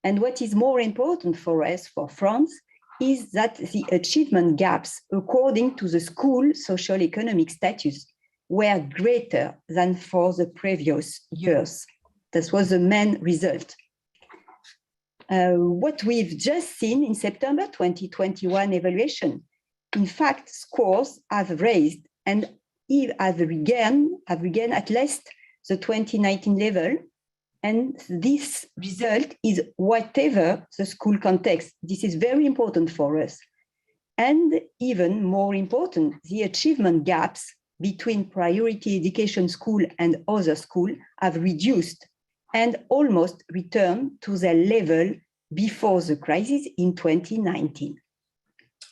And what is more important for us, for France, is that the achievement gaps according to the school social economic status were greater than for the previous years. This was the main result. What we've just seen in September 2021 evaluation, in fact, scores have raised and have regained at least the 2019 level. And this result is whatever the school context. This is very important for us. And even more important, the achievement gaps between priority education school and other school have reduced and almost returned to their level before the crisis in 2019.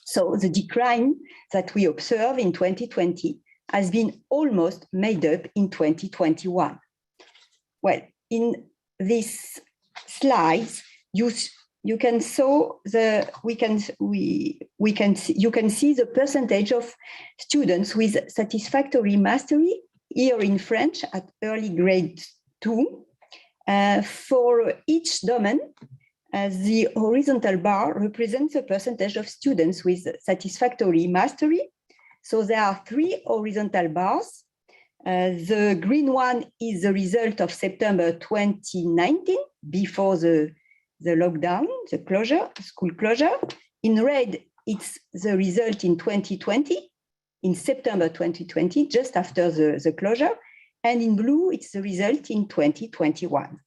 So the decline that we observe in 2020 has been almost made up in 2021. Well, in these slides, you can see the percentage of students with satisfactory mastery here in French at early grade 2. For each domain, the horizontal bar represents the percentage of students with satisfactory mastery. So there are 3 horizontal bars. The green one is the result of September 2019, before the lockdown, the closure, school closure. In red, it's the result in 2020, in September 2020, just after the closure. And in blue, it's the result in 2021.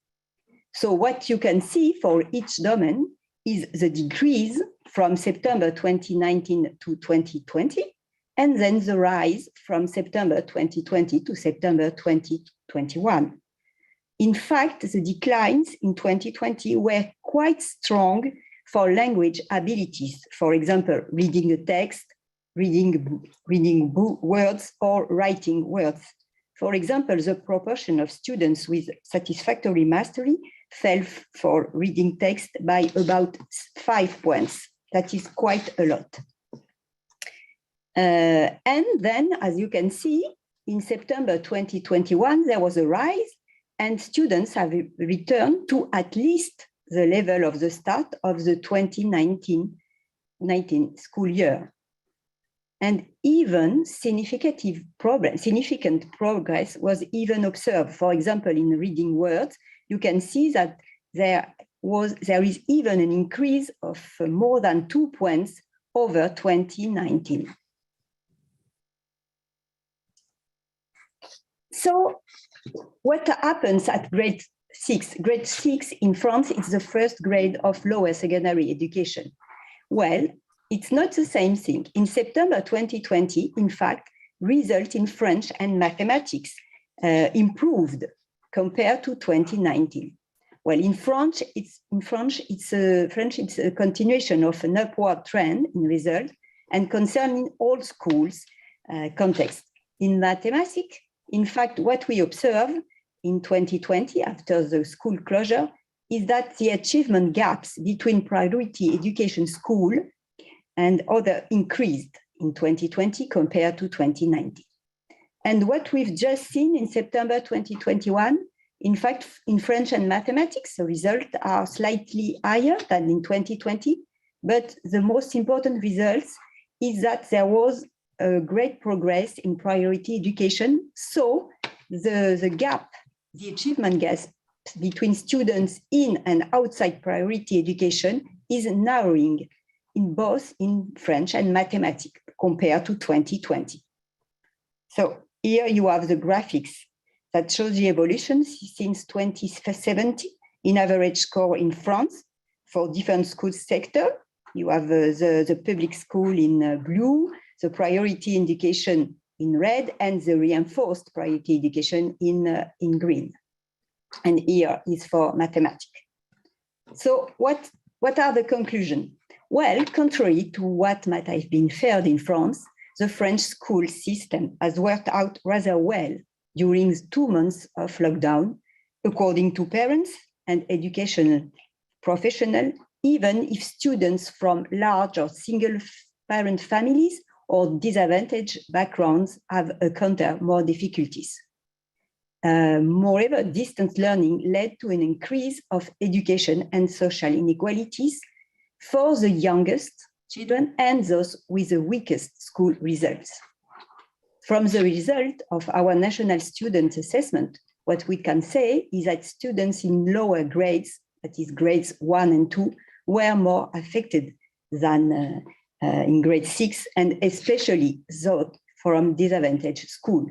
So what you can see for each domain is the decrease from September 2019 to 2020, and then the rise from September 2020 to September 2021. In fact, the declines in 2020 were quite strong for language abilities. For example, reading a text, reading words, or writing words. For example, the proportion of students with satisfactory mastery fell for reading text by about 5 points. That is quite a lot. And then, as you can see, in September 2021, there was a rise, and students have returned to at least the level of the start of the 2019 school year. And even significant progress was even observed. For example, in reading words, you can see that there is even an increase of more than 2 points over 2019. So what happens at grade 6? Grade 6 in France is the first grade of lower secondary education. Well, it's not the same thing. In September 2020, in fact, results in French and mathematics improved compared to 2019. Well, in French, it's a continuation of an upward trend in result and concerning all schools context. In mathematics, in fact, what we observe in 2020 after the school closure is that the achievement gaps between priority education school and other increased in 2020 compared to 2019. And what we've just seen in September 2021, in fact, in French and mathematics, the results are slightly higher than in 2020, but the most important results is that there was a great progress in priority education. So the gap, the achievement gap between students in and outside priority education is narrowing in both in French and mathematics compared to 2020. So here you have the graphics that shows the evolution since 2017 in average score in France for different school sector. You have the public school in blue, the priority education in red, and the reinforced priority education in green. And here is for mathematics. So what are the conclusions? Well, contrary to what might have been feared in France, the French school system has worked out rather well during the 2 months of lockdown, according to parents and educational professionals, even if students from large or single parent families or disadvantaged backgrounds have encountered more difficulties. Moreover, distance learning led to an increase of education and social inequalities for the youngest children and those with the weakest school results. From the result of our national student assessment, what we can say is that students in lower grades, that is grades 1 and 2, were more affected than in grade 6, and especially those from disadvantaged school.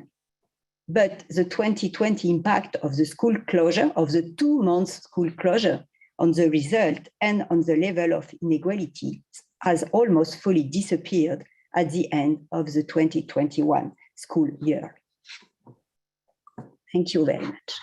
But the 2020 impact of the school closure, of the 2 months school closure on the result and on the level of inequality has almost fully disappeared at the end of the 2021 school year. Thank you very much.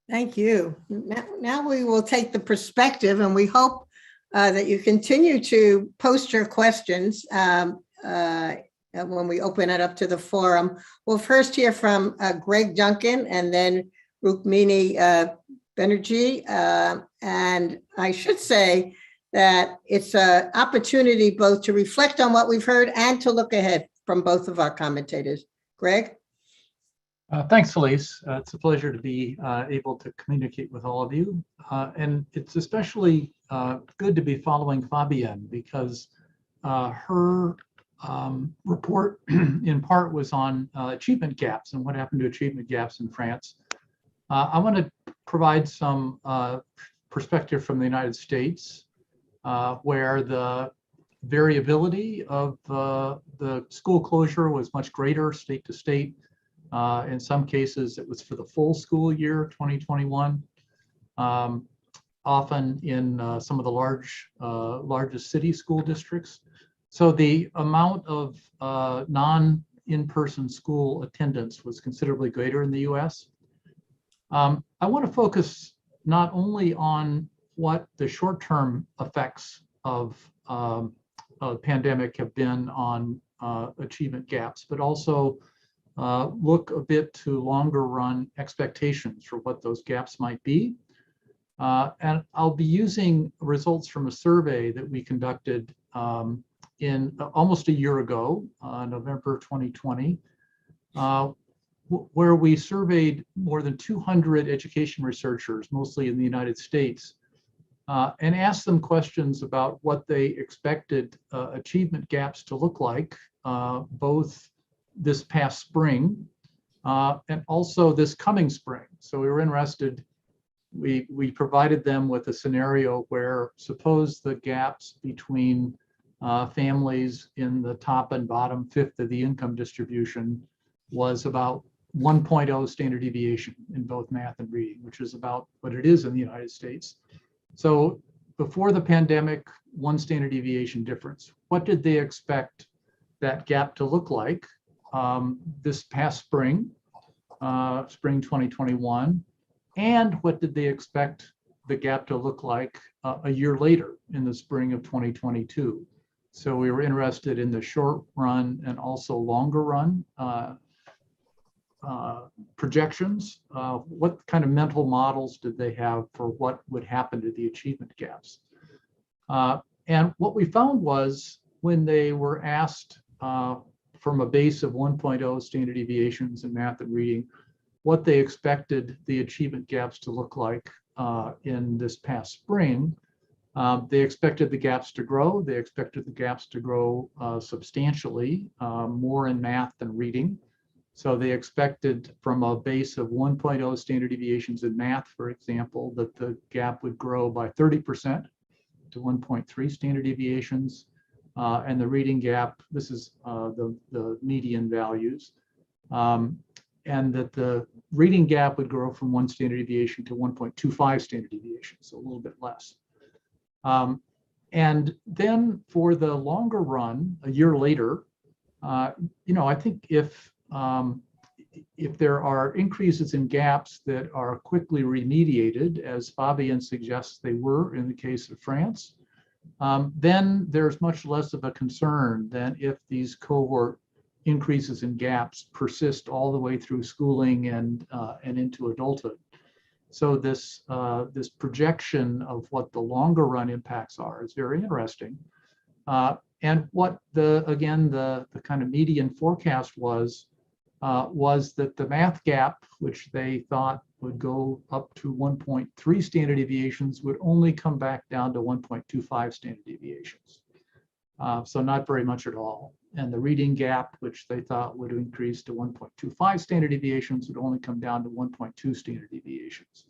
Thank you. Now we will take the perspective, and we hope that you continue to post your questions when we open it up to the forum. We'll first hear from Greg Duncan and then Rukmini Banerjee. And I should say that it's an opportunity both to reflect on what we've heard and to look ahead from both of our commentators. Greg? Thanks, Felice. It's a pleasure to be able to communicate with all of you. And it's especially good to be following Fabienne because her report in part was on achievement gaps and what happened to achievement gaps in France. I want to provide some perspective from the United States where the variability of the school closure was much greater state to state. In some cases, it was for the full school year, 2021. Often in some of the largest city school districts. So the amount of in-person school attendance was considerably greater in the US. I want to focus not only on what the short-term effects of pandemic have been on achievement gaps, but also look a bit to longer run expectations for what those gaps might be. And I'll be using results from a survey that we conducted in almost a year ago, November 2020, where we surveyed more than 200 education researchers, mostly in the United States, and asked them questions about what they expected achievement gaps to look like, both this past spring and also this coming spring. So we were interested, we provided them with a scenario where suppose the gaps between families in the top and bottom fifth of the income distribution was about 1.0 standard deviation in both math and reading, which is about what it is in the United States. So before the pandemic, 1 standard deviation difference. What did they expect that gap to look like this past spring, spring 2021? And what did they expect the gap to look like a year later in the spring of 2022? So we were interested in the short run and also longer run projections. What kind of mental models did they have for what would happen to the achievement gaps? And what we found was when they were asked from a base of 1.0 standard deviations in math and reading, what they expected the achievement gaps to look like in this past spring, they expected the gaps to grow. They expected the gaps to grow substantially, more in math than reading. So they expected from a base of 1.0 standard deviations in math, for example, that the gap would grow by 30% to 1.3 standard deviations. And the reading gap, this is the median values, and that the reading gap would grow from 1 standard deviation to 1.25 standard deviations, so a little bit less. And then for the longer run, a year later, I think if there are increases in gaps that are quickly remediated, as Fabian suggests they were in the case of France, then there's much less of a concern than if these cohort increases in gaps persist all the way through schooling and into adulthood. So this projection of what the longer run impacts are is very interesting. And what the kind of median forecast was that the math gap, which they thought would go up to 1.3 standard deviations, would only come back down to 1.25 standard deviations. So not very much at all. And the reading gap, which they thought would increase to 1.25 standard deviations, would only come down to 1.2 standard deviations.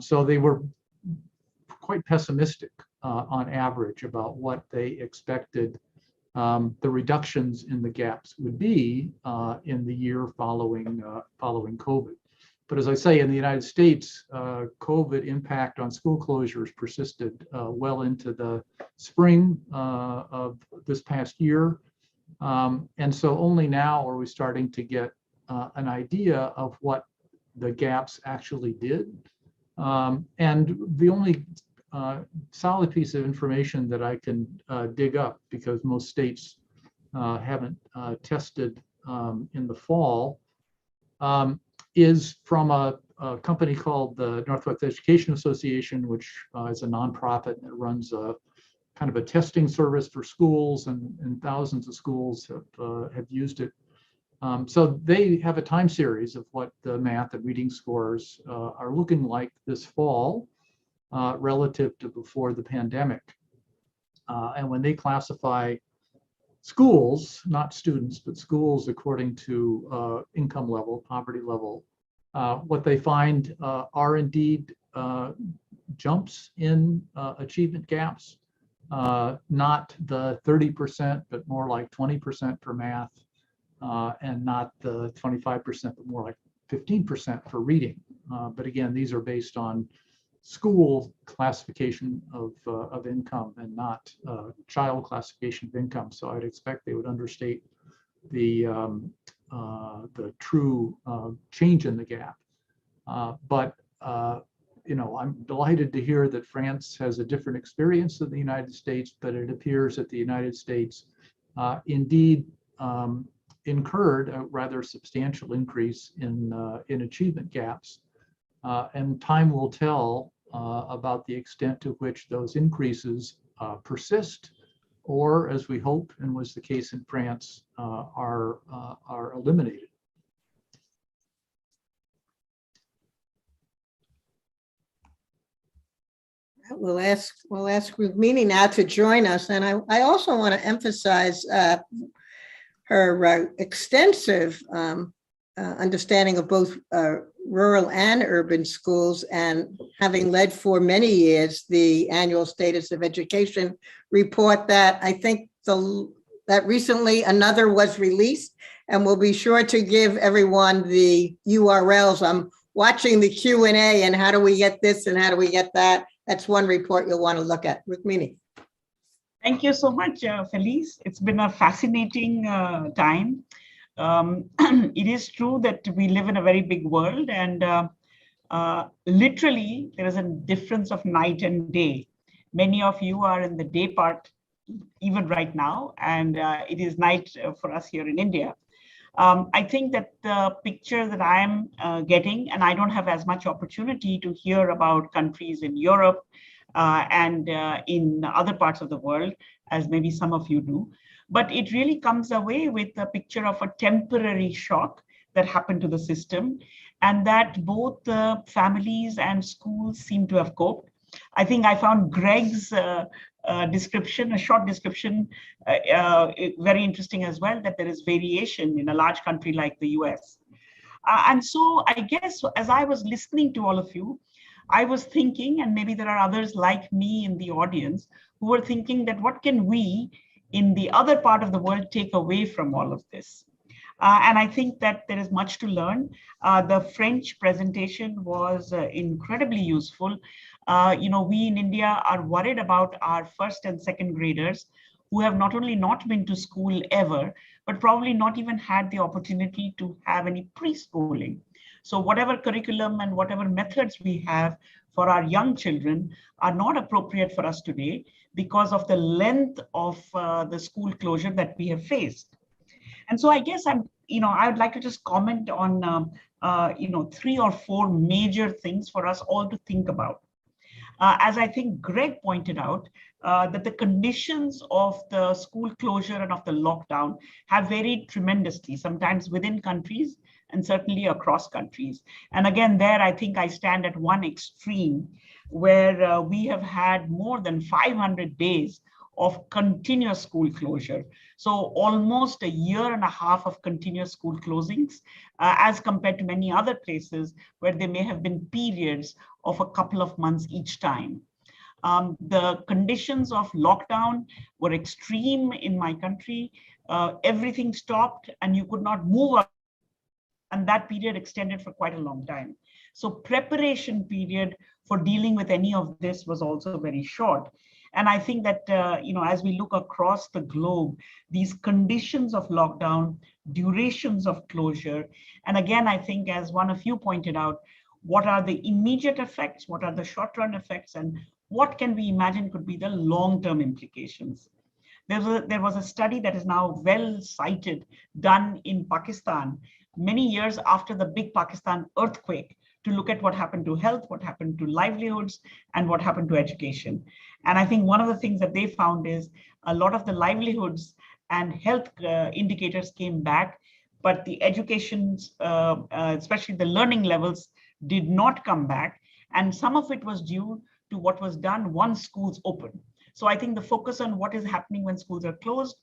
So they were quite pessimistic on average about what they expected the reductions in the gaps would be in the year following COVID. But as I say, in the United States, COVID impact on school closures persisted well into the spring of this past year. And so only now are we starting to get an idea of what the gaps actually did. And the only solid piece of information that I can dig up, because most states haven't tested in the fall, is from a company called the Northwest Education Association, which is a nonprofit that runs a kind of a testing service for schools, and thousands of schools have used it. So they have a time series of what the math and reading scores are looking like this fall relative to before the pandemic. And when they classify schools, not students, but schools according to income level, poverty level, what they find are indeed jumps in achievement gaps, not the 30%, but more like 20% for math, and not the 25%, but more like 15% for reading. But again, these are based on school classification of income and not child classification of income. So I'd expect they would understate the true change in the gap. But I'm delighted to hear that France has a different experience than the United States, but it appears that the United States indeed incurred a rather substantial increase in achievement gaps. And time will tell about the extent to which those increases persist, or, as we hope and was the case in France, are eliminated. We'll ask Rukmini now to join us, and I also want to emphasize her extensive understanding of both rural and urban schools, and having led for many years the annual Status of Education report that I think that recently another was released, and we'll be sure to give everyone the URLs. I'm watching the Q&A and how do we get this and how do we get that? That's one report you'll want to look at. Rukmini. Thank you so much, Felice. It's been a fascinating time. It is true that we live in a very big world, and literally there is a difference of night and day. Many of you are in the day part even right now, and it is night for us here in India. I think that the picture that I'm getting, and I don't have as much opportunity to hear about countries in Europe and in other parts of the world as maybe some of you do, but it really comes away with a picture of a temporary shock that happened to the system, and that both the families and schools seem to have coped. I think I found Greg's description, a short description, very interesting as well, that there is variation in a large country like the US. And so I guess as I was listening to all of you, I was thinking, and maybe there are others like me in the audience who were thinking that what can we in the other part of the world take away from all of this? And I think that there is much to learn. The French presentation was incredibly useful. We in India are worried about our first and second graders who have not only not been to school ever, but probably not even had the opportunity to have any preschooling. So whatever curriculum and whatever methods we have for our young children are not appropriate for us today because of the length of the school closure that we have faced. And so I guess I would like to just comment on 3 or 4 major things for us all to think about. As I think Greg pointed out, that the conditions of the school closure and of the lockdown have varied tremendously, sometimes within countries and certainly across countries. And again, there I think I stand at one extreme where we have had more than 500 days of continuous school closure. So almost a year and a half of continuous school closings, as compared to many other places where there may have been periods of a couple of months each time. The conditions of lockdown were extreme in my country. Everything stopped and you could not move up. And that period extended for quite a long time. So preparation period for dealing with any of this was also very short. And I think that, as we look across the globe, these conditions of lockdown, durations of closure, and again, I think as one of you pointed out, what are the immediate effects, what are the short-run effects, and what can we imagine could be the long-term implications? There was a study that is now well cited, done in Pakistan, many years after the big Pakistan earthquake, to look at what happened to health, what happened to livelihoods, and what happened to education. And I think one of the things that they found is a lot of the livelihoods and health indicators came back, but the education, especially the learning levels, did not come back. And some of it was due to what was done once schools opened. So I think the focus on what is happening when schools are closed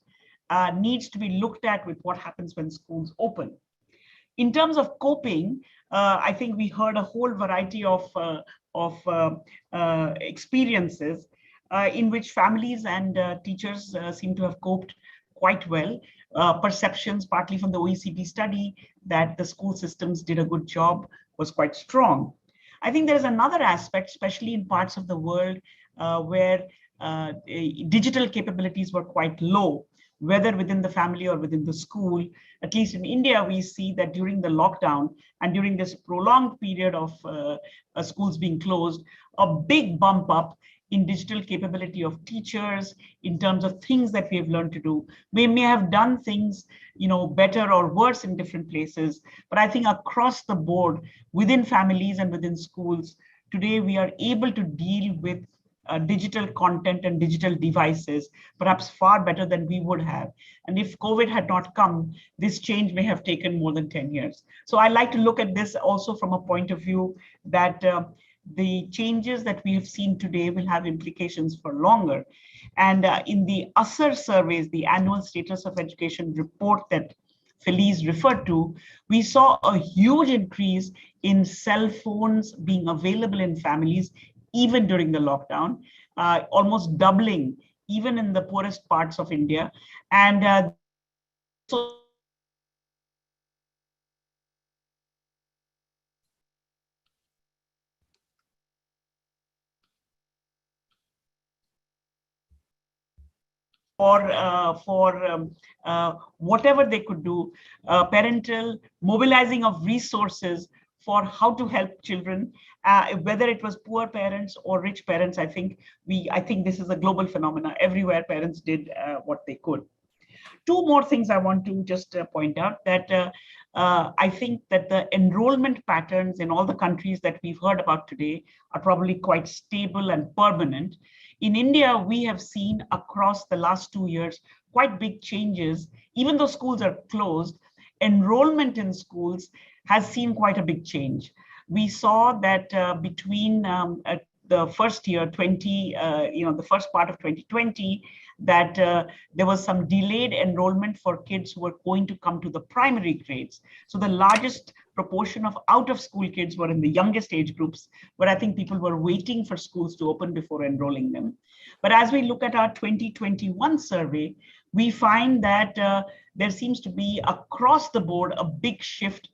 needs to be looked at with what happens when schools open. In terms of coping, I think we heard a whole variety of experiences in which families and teachers seem to have coped quite well. Perceptions, partly from the OECD study, that the school systems did a good job was quite strong. I think there is another aspect, especially in parts of the world where digital capabilities were quite low, whether within the family or within the school. At least in India, we see that during the lockdown and during this prolonged period of schools being closed, a big bump up in digital capability of teachers in terms of things that we have learned to do. We may have done things, better or worse in different places, but I think across the board, within families and within schools, today we are able to deal with digital content and digital devices, perhaps far better than we would have. And if COVID had not come, this change may have taken more than 10 years. So I like to look at this also from a point of view that the changes that we have seen today will have implications for longer. And in the USER surveys, the annual status of education report that Felice referred to, we saw a huge increase in cell phones being available in families, even during the lockdown, almost doubling, even in the poorest parts of India. And so for whatever they could do, parental mobilizing of resources for how to help children, whether it was poor parents or rich parents. I think this is a global phenomenon. Everywhere parents did what they could. Two more things I want to just point out, that I think that the enrollment patterns in all the countries that we've heard about today are probably quite stable and permanent. In India, we have seen across the last 2 years quite big changes. Even though schools are closed, enrollment in schools has seen quite a big change. We saw that between the first year, the first part of 2020, that there was some delayed enrollment for kids who were going to come to the primary grades. So the largest proportion of out-of-school kids were in the youngest age groups, where I think people were waiting for schools to open before enrolling them. But as we look at our 2021 survey, we find that there seems to be across the board a big shift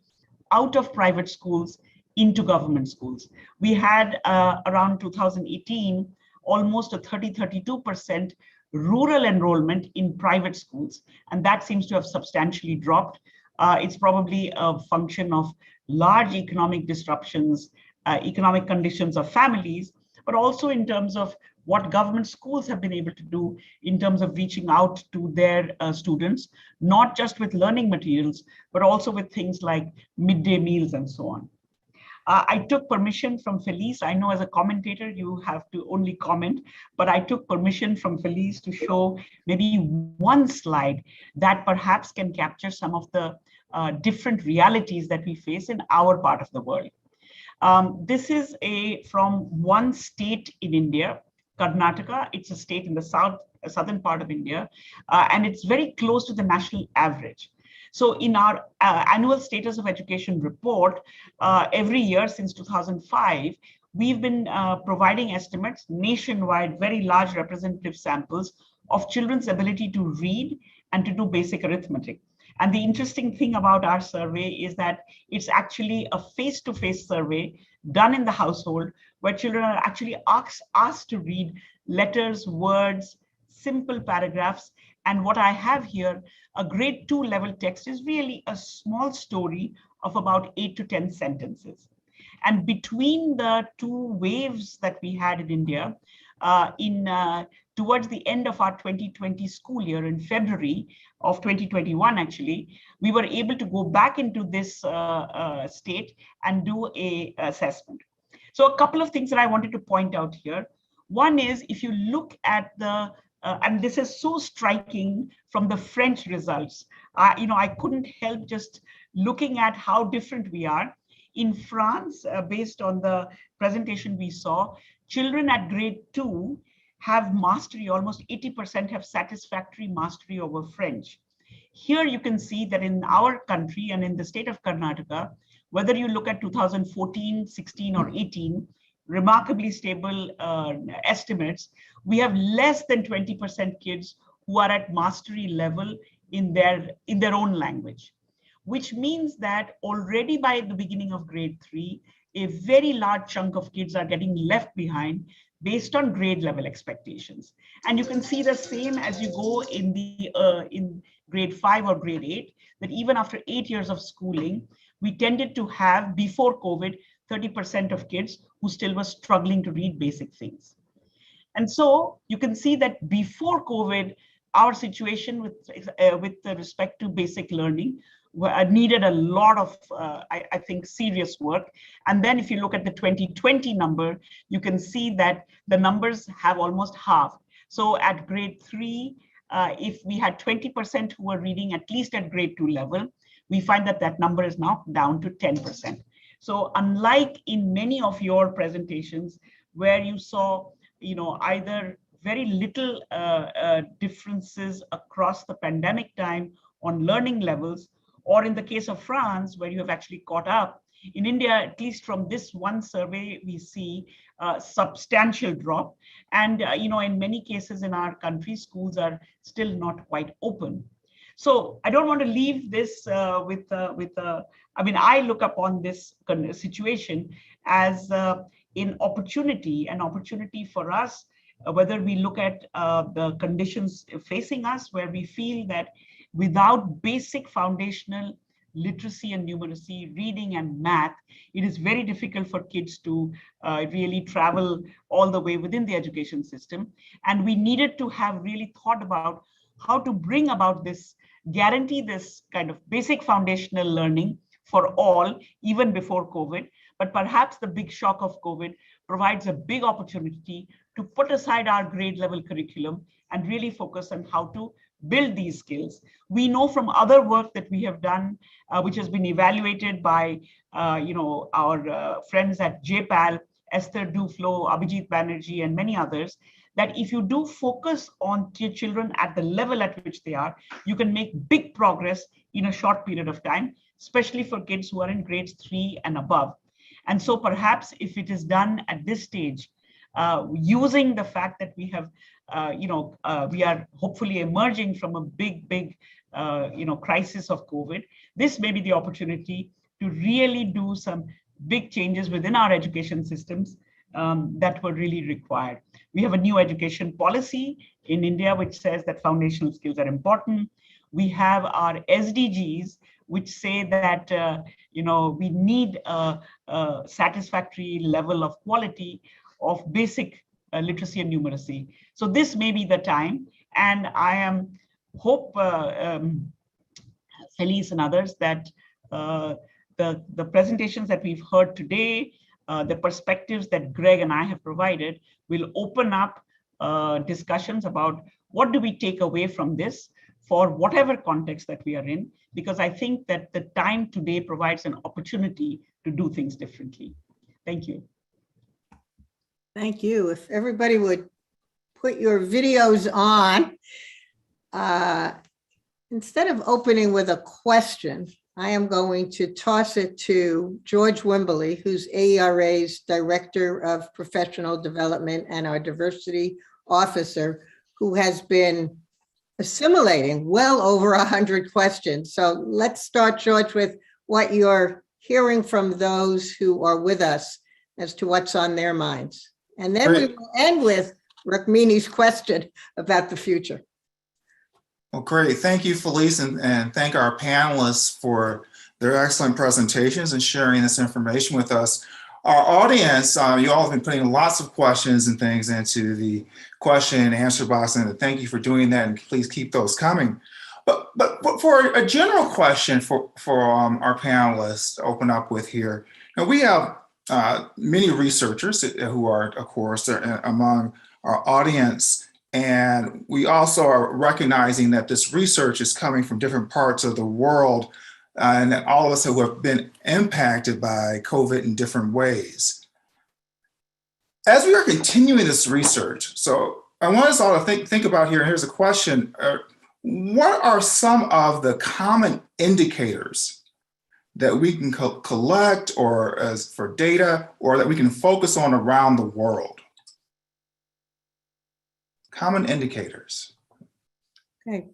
out of private schools into government schools. We had around 2018, almost a 32% rural enrollment in private schools, and that seems to have substantially dropped. It's probably a function of large economic disruptions, economic conditions of families, but also in terms of what government schools have been able to do in terms of reaching out to their students, not just with learning materials, but also with things like midday meals and so on. I took permission from Felice. I know as a commentator, you have to only comment, but I took permission from Felice to show maybe one slide that perhaps can capture some of the different realities that we face in our part of the world. This is from one state in India, Karnataka. It's a state in the southern part of India, and it's very close to the national average. So in our annual status of education report, every year since 2005, we've been providing estimates nationwide, very large representative samples of children's ability to read and to do basic arithmetic. And the interesting thing about our survey is that it's actually a face-to-face survey done in the household, where children are actually asked to read letters, words, simple paragraphs. And what I have here, a grade 2 level text, is really a small story of about 8 to 10 sentences. And between the two waves that we had in India, towards the end of our 2020 school year, in February of 2021, actually, we were able to go back into this state and do an assessment. So a couple of things that I wanted to point out here. One is, if you look at the and this is so striking from the French results. I couldn't help just looking at how different we are. In France, based on the presentation we saw, children at grade 2 have mastery, almost 80% have satisfactory mastery over French. Here you can see that in our country and in the state of Karnataka, whether you look at 2014, 16 or 18, remarkably stable estimates, we have less than 20% kids who are at mastery level in their own language, which means that already by the beginning of grade 3, a very large chunk of kids are getting left behind based on grade level expectations. And you can see the same as you go in grade 5 or grade 8, that even after 8 years of schooling, we tended to have, before COVID, 30% of kids who still were struggling to read basic things. And so you can see that before COVID, our situation with respect to basic learning needed a lot of, I think, serious work. And then if you look at the 2020 number, you can see that the numbers have almost halved. So at grade 3, if we had 20% who were reading at least at grade 2 level, we find that that number is now down to 10%. So unlike in many of your presentations where you saw, either very little differences across the pandemic time on learning levels, or in the case of France, where you have actually caught up, in India, at least from this one survey, we see a substantial drop. And, in many cases in our country, schools are still not quite open. So I don't want to leave this I look upon this situation as an opportunity for us, whether we look at the conditions facing us, where we feel that without basic foundational literacy and numeracy, reading and math, it is very difficult for kids to really travel all the way within the education system. And we needed to have really thought about how to bring about this, guarantee this kind of basic foundational learning for all, even before COVID. But perhaps the big shock of COVID provides a big opportunity to put aside our grade level curriculum and really focus on how to build these skills. We know from other work that we have done, which has been evaluated by our friends at JPAL, Esther Duflo, Abhijit Banerjee, and many others, that if you do focus on children at the level at which they are, you can make big progress in a short period of time, especially for kids who are in grades 3 and above. And so perhaps if it is done at this stage, using the fact that we have, we are hopefully emerging from a big crisis of COVID, this may be the opportunity to really do some big changes within our education systems that were really required. We have a new education policy in India, which says that foundational skills are important. We have our SDGs, which say that, we need a satisfactory level of quality of basic literacy and numeracy. So this may be the time. And I hope, Felice and others, that the presentations that we've heard today, the perspectives that Greg and I have provided will open up discussions about what do we take away from this for whatever context that we are in, because I think that the time today provides an opportunity to do things differently. Thank you. Thank you. If everybody would put your videos on, instead of opening with a question, I am going to toss it to George Wimberly, who's AERA's Director of Professional Development and our Diversity Officer, who has been assimilating well over 100 questions. So let's start, George, with what you're hearing from those who are with us as to what's on their minds. And then we will end with Rukmini's question about the future. Well, great. Thank you, Felice, and thank our panelists for their excellent presentations and sharing this information with us. Our audience, you all have been putting lots of questions and things into the question and answer box, and thank you for doing that, and please keep those coming. But for a general question for our panelists to open up with here, now we have many researchers who are, of course, among our audience. And we also are recognizing that this research is coming from different parts of the world, and that all of us who have been impacted by COVID in different ways. As we are continuing this research, so I want us all to think about here, and here's a question. What are some of the common indicators that we can collect or as for data, or that we can focus on around the world? Common indicators. Okay,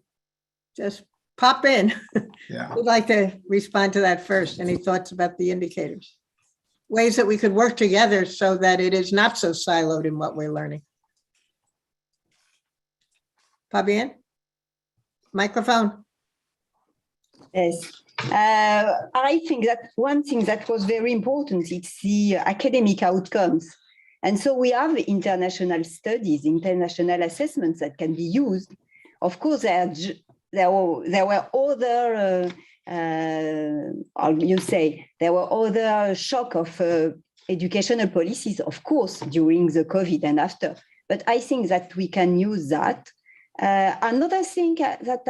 just pop in. Yeah. Who'd like to respond to that first? Any thoughts about the indicators? ways that we could work together so that it is not so siloed in what we're learning. Fabienne? Microphone. Yes. I think that one thing that was very important is the academic outcomes. And so we have international studies, international assessments that can be used. Of course, there were other, how you say, there were other shock of educational policies, of course, during the COVID and after. But I think that we can use that. Another thing that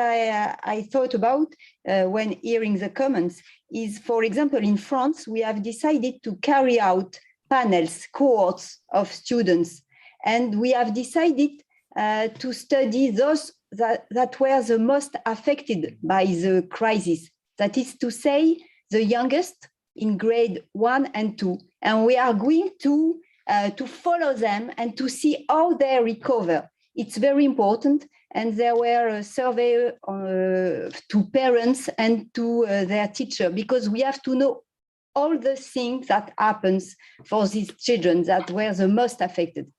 I thought about when hearing the comments is, for example, in France, we have decided to carry out panels, cohorts of students, and we have decided to study those that were the most affected by the crisis. That is to say, the youngest in grade 1 and 2. And we are going to follow them and to see how they recover. It's very important. And there were a survey to parents and to their teacher, because we have to know all the things that happens for these children that were the most affected.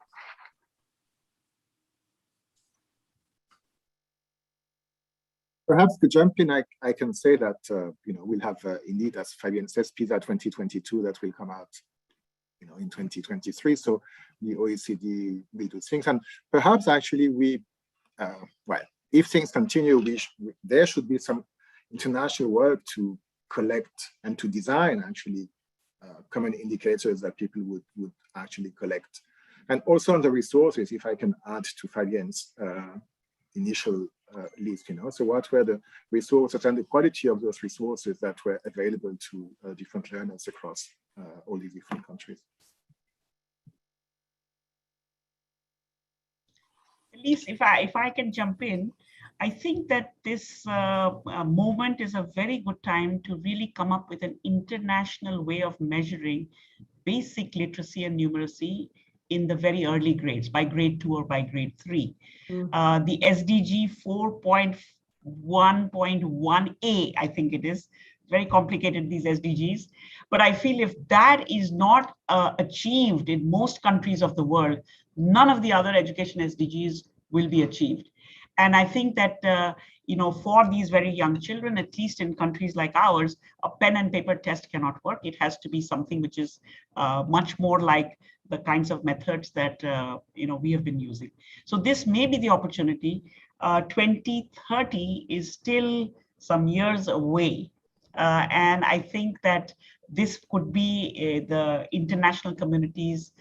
Perhaps to jump in, I can say that we'll have indeed, as Fabienne says, PISA 2022 that will come out in 2023. So the OECD will do things, and perhaps actually if things continue, there should be some international work to collect and to design actually common indicators that people would actually collect. And also on the resources, if I can add to Fabienne's initial list, so what were the resources and the quality of those resources that were available to different learners across all these different countries. Elise, if I can jump in, I think that this moment is a very good time to really come up with an international way of measuring basic literacy and numeracy in the very early grades, by grade 2 or by grade 3. The SDG 4.1.1a, I think it is, very complicated, these SDGs. But I feel if that is not achieved in most countries of the world, none of the other education SDGs will be achieved. And I think that, for these very young children, at least in countries like ours, a pen and paper test cannot work. It has to be something which is much more like the kinds of methods that, we have been using. So this may be the opportunity. 2030 is still some years away. And I think that this could be the international community's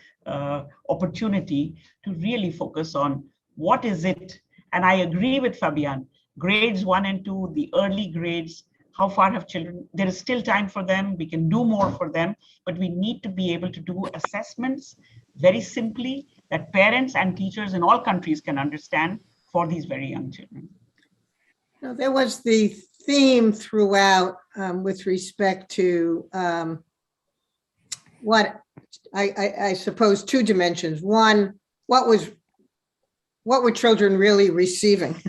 opportunity to really focus on what is it. And I agree with Fabienne, grades 1 and 2, the early grades, how far have children, there is still time for them, we can do more for them, but we need to be able to do assessments very simply that parents and teachers in all countries can understand for these very young children. Now, there was the theme throughout with respect to what I suppose two dimensions. One, what were children really receiving?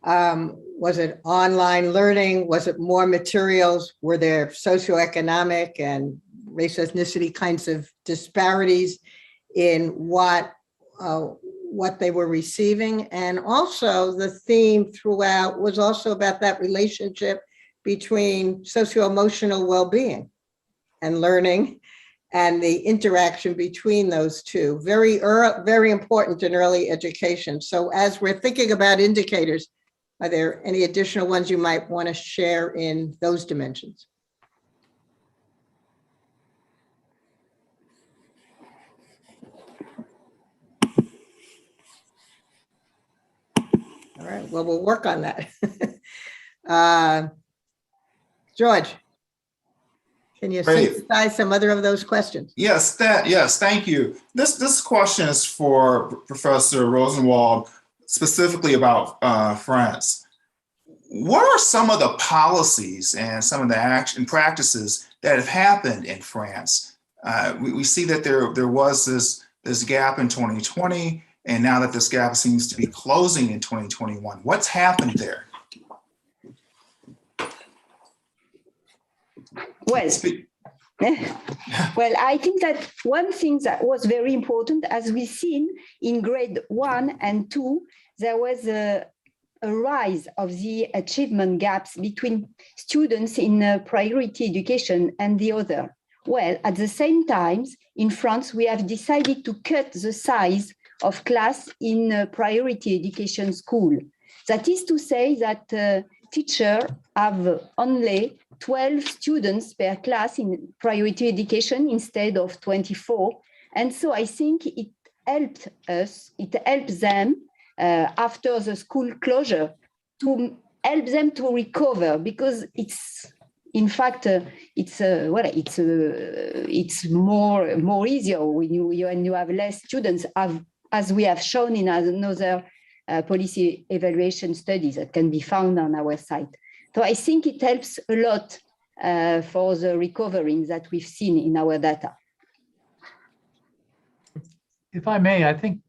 Was it online learning? Was it more materials? Were there socioeconomic and race ethnicity kinds of disparities in what they were receiving? And also the theme throughout was also about that relationship between socio-emotional well-being and learning and the interaction between those two. Very important in early education. So as we're thinking about indicators, are there any additional ones you might want to share in those dimensions? All right, well, we'll work on that. George, can you synthesize some other of those questions? Yes, thank you. This question is for Professor Rosenwald, specifically about France. What are some of the policies and some of the action practices that have happened in France? We see that there was this gap in 2020, and now that this gap seems to be closing in 2021. What's happened there? Well, Well, I think that one thing that was very important, as we've seen in grade 1 and 2, there was a rise of the achievement gaps between students in priority education and the other. Well, at the same time, in France, we have decided to cut the size of class in priority education school. That is to say that teachers have only 12 students per class in priority education instead of 24. And so I think it helped them after the school closure to help them to recover, because it's, in fact, it's more easier when you have less students, as we have shown in another policy evaluation studies that can be found on our site. So I think it helps a lot for the recovering that we've seen in our data. If I may, I think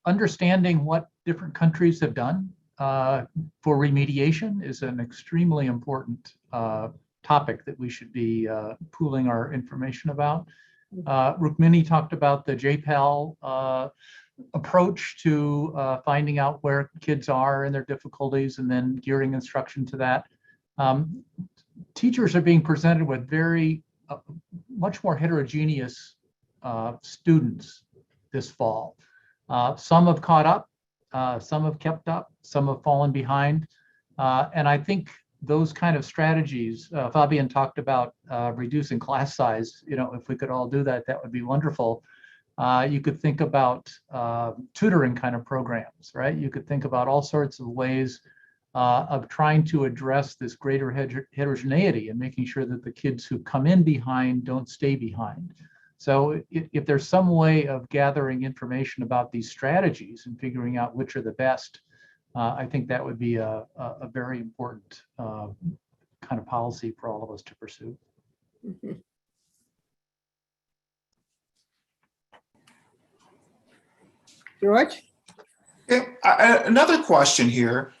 understanding what different countries have done for remediation is an extremely important topic that we should be pooling our information about. Rukmini talked about the JPAL approach to finding out where kids are and their difficulties and then gearing instruction to that. Teachers are being presented with very much more heterogeneous students this fall. Some have caught up, some have kept up, some have fallen behind. And I think those kind of strategies, Fabian talked about reducing class size. You know, if we could all do that, that would be wonderful. You could think about tutoring kind of programs, right? You could think about all sorts of ways of trying to address this greater heterogeneity and making sure that the kids who come in behind don't stay behind. So if there's some way of gathering information about these strategies and figuring out which are the best, I think that would be a very important kind of policy for all of us to pursue. Mm-hmm. George? Another question here.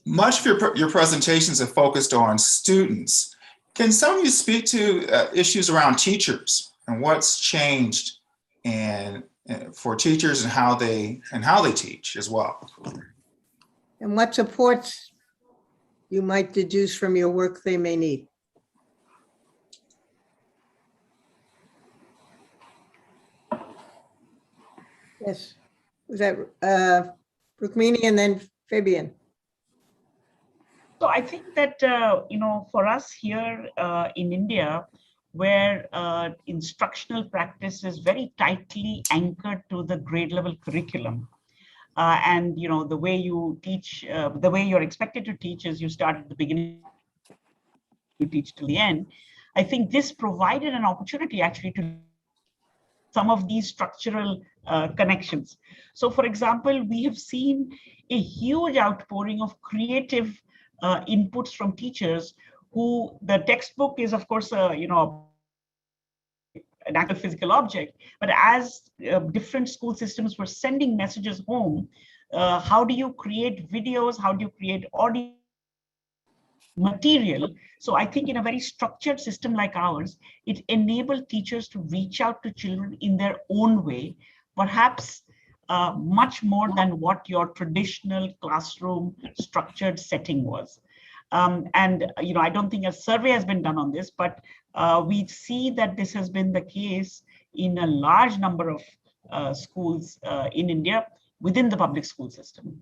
Much of your presentations have focused on students. Can some of you speak to issues around teachers and what's changed and for teachers and how they teach as well? And what supports you might deduce from your work they may need? Yes, was that Rukmini and then Fabian? So I think that, for us here in India, where instructional practice is very tightly anchored to the grade level curriculum. And, the way you teach, the way you're expected to teach is you start at the beginning, you teach till the end. I think this provided an opportunity actually to some of these structural connections. So for example, we have seen a huge outpouring of creative inputs from teachers who the textbook is, of course, an actual physical object, but as different school systems were sending messages home, how do you create videos? How do you create audio material? So I think in a very structured system like ours, it enabled teachers to reach out to children in their own way, perhaps much more than what your traditional classroom structured setting was. I don't think a survey has been done on this, but we see that this has been the case in a large number of schools in India within the public school system.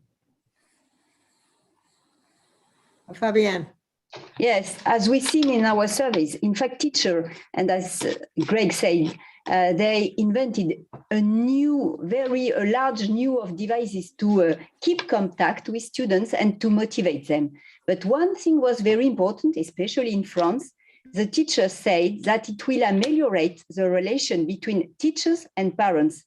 Fabienne. Yes, as we've seen in our surveys, in fact, teacher, and as Greg said, they invented a large new of devices to keep contact with students and to motivate them. But one thing was very important, especially in France. The teacher said that it will ameliorate the relation between teachers and parents.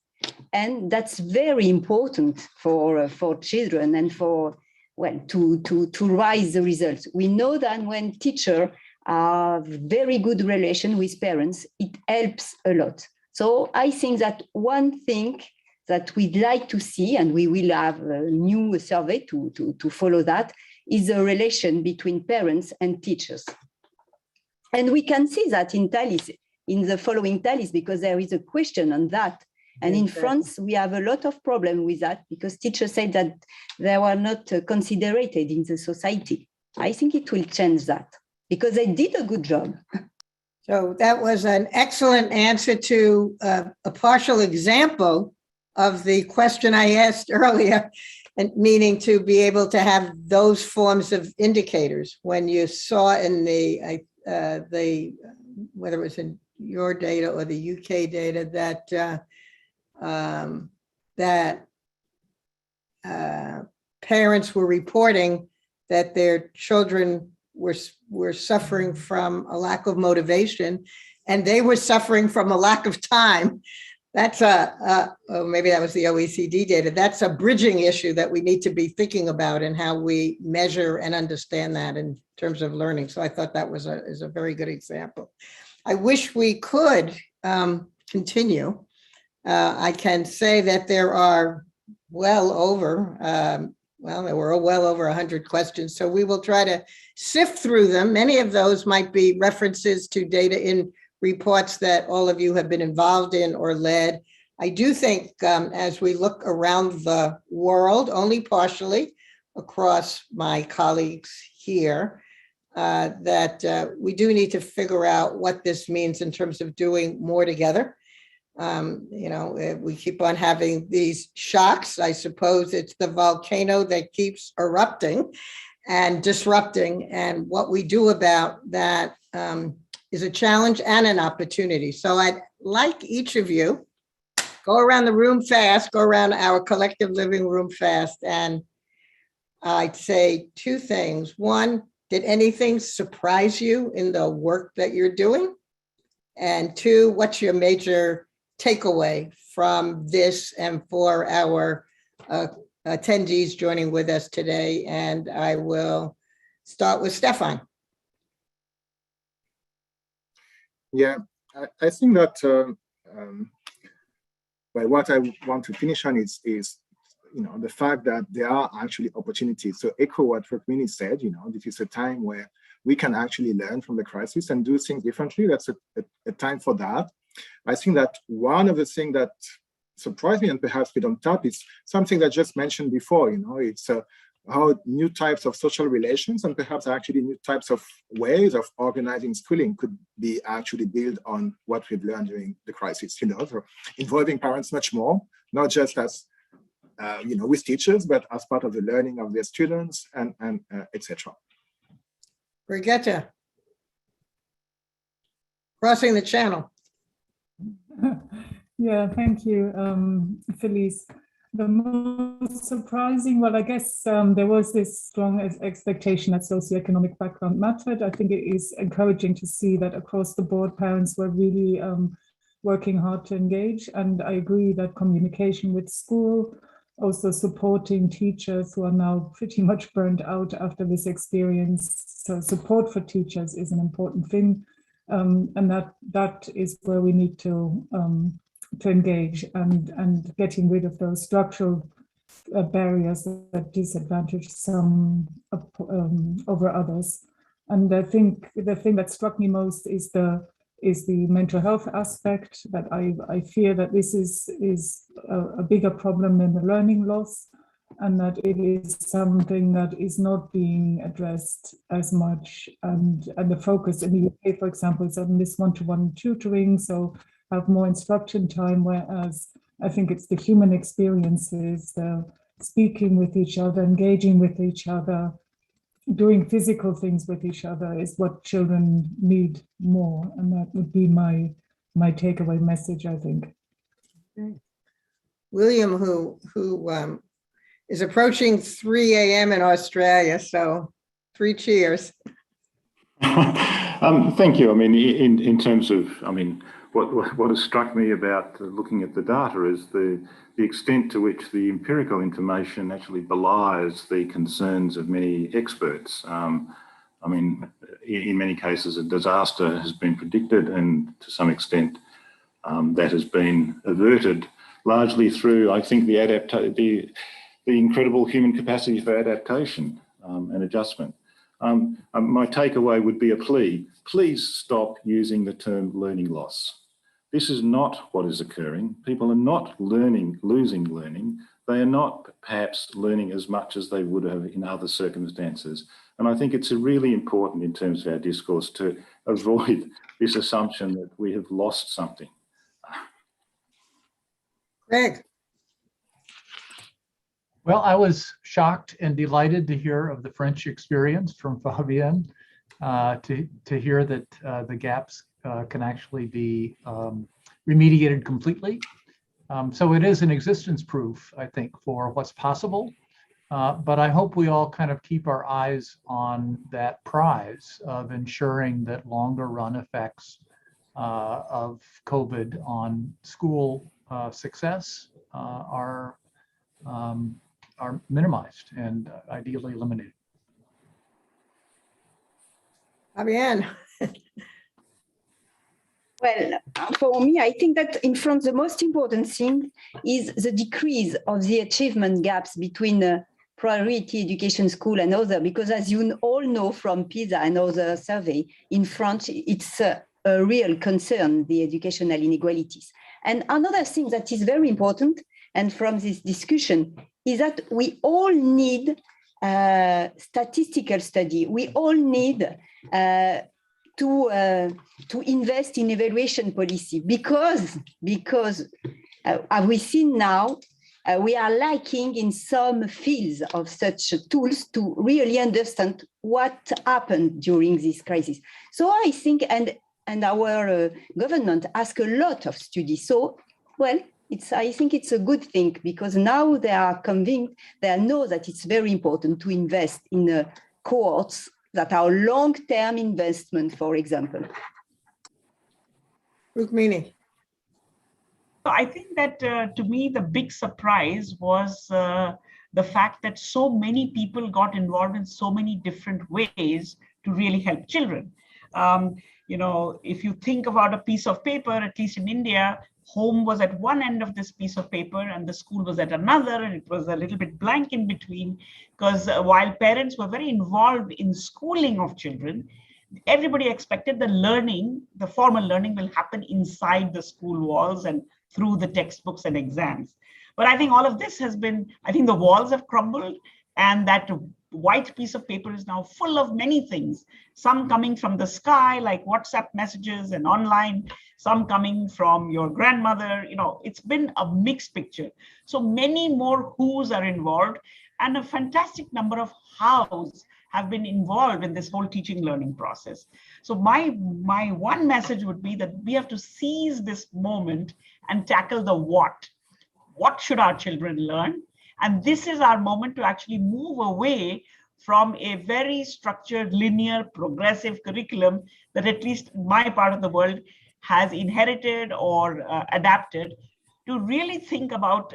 And that's very important for children and for, well, to rise the results. We know that when teachers have very good relation with parents, it helps a lot. So I think that one thing that we'd like to see, and we will have a new survey to follow that, is the relation between parents and teachers. And we can see that in Thalys, in the following tallies because there is a question on that. And in France, we have a lot of problem with that because teachers say that they were not considered in the society. I think it will change that because they did a good job. So that was an excellent answer to a partial example of the question I asked earlier, and meaning to be able to have those forms of indicators. When you saw in the whether it was in your data or the UK data that parents were reporting that their children were suffering from a lack of motivation, and they were suffering from a lack of time. That's maybe that was the OECD data. That's a bridging issue that we need to be thinking about and how we measure and understand that in terms of learning. So I thought that was is a very good example. I wish we could continue. I can say that there are well over, there were well over 100 questions. So we will try to sift through them. Many of those might be references to data in reports that all of you have been involved in or led. I do think as we look around the world, only partially across my colleagues here, that we do need to figure out what this means in terms of doing more together. We keep on having these shocks. I suppose it's the volcano that keeps erupting and disrupting, and what we do about that is a challenge and an opportunity. So I'd like each of you, go around the room fast, go around our collective living room fast, and I'd say two things. One, did anything surprise you in the work that you're doing? And two, what's your major takeaway from this and for our attendees joining with us today? And I will start with Stefan. Yeah, I think that what I want to finish on is the fact that there are actually opportunities. So echo what Rukmini said, this is a time where we can actually learn from the crisis and do things differently. That's a time for that. I think that one of the things that surprised me and perhaps we don't tap is something that just mentioned before, it's how new types of social relations and perhaps actually new types of ways of organizing schooling could be actually built on what we've learned during the crisis, so involving parents much more, not just as, with teachers, but as part of the learning of their students and etc. Brigitte, crossing the channel. Yeah, thank you, Felice. The most surprising, well, I guess there was this strong expectation that socioeconomic background mattered. I think it is encouraging to see that across the board, parents were really working hard to engage. And I agree that communication with school, also supporting teachers who are now pretty much burned out after this experience. So support for teachers is an important thing. And that is where we need to engage and getting rid of those structural barriers that disadvantage some over others. And I think the thing that struck me most is the mental health aspect, that I fear that this is a bigger problem than the learning loss, and that it is something that is not being addressed as much. And the focus in the UK, for example, is on this one-to-one tutoring, so have more instruction time, whereas I think it's the human experiences, the speaking with each other, engaging with each other, doing physical things with each other is what children need more. And that would be my takeaway message, I think. William, who is approaching 3 a.m. in Australia, so 3 cheers. Thank you. I mean, in terms of, what has struck me about looking at the data is the extent to which the empirical information actually belies the concerns of many experts. In many cases, a disaster has been predicted, and to some extent, that has been averted largely through, I think, the incredible human capacity for adaptation and adjustment. My takeaway would be a plea. Please stop using the term learning loss. This is not what is occurring. People are not losing learning. They are not perhaps learning as much as they would have in other circumstances. And I think it's really important in terms of our discourse to avoid this assumption that we have lost something. Greg. Well, I was shocked and delighted to hear of the French experience from Fabienne, to hear that the gaps can actually be remediated completely. So it is an existence proof, I think, for what's possible. But I hope we all kind of keep our eyes on that prize of ensuring that longer run effects of COVID on school success are minimized and ideally eliminated. Fabienne. Well, for me, I think that in France, the most important thing is the decrease of the achievement gaps between the priority education school and other, because as you all know from PISA and other survey, in France, it's a real concern, the educational inequalities. And another thing that is very important, and from this discussion, is that we all need statistical study. We all need to invest in evaluation policy because as we see now, we are lacking in some fields of such tools to really understand what happened during this crisis. So I think, and our government ask a lot of studies. So, well, I think it's a good thing because now they are convinced, they know that it's very important to invest in cohorts that are long-term investment, for example. Rukmini. I think that to me, the big surprise was the fact that so many people got involved in so many different ways to really help children. If you think about a piece of paper, at least in India, home was at one end of this piece of paper and the school was at another, and it was a little bit blank in between, because while parents were very involved in schooling of children, everybody expected the formal learning will happen inside the school walls and through the textbooks and exams. But I think all of this I think the walls have crumbled, and that white piece of paper is now full of many things, some coming from the sky, like WhatsApp messages and online, some coming from your grandmother. It's been a mixed picture. So many more who's are involved, and a fantastic number of hows have been involved in this whole teaching learning process. So my one message would be that we have to seize this moment and tackle the what. What should our children learn? And this is our moment to actually move away from a very structured, linear, progressive curriculum that at least my part of the world has inherited or adapted, to really think about,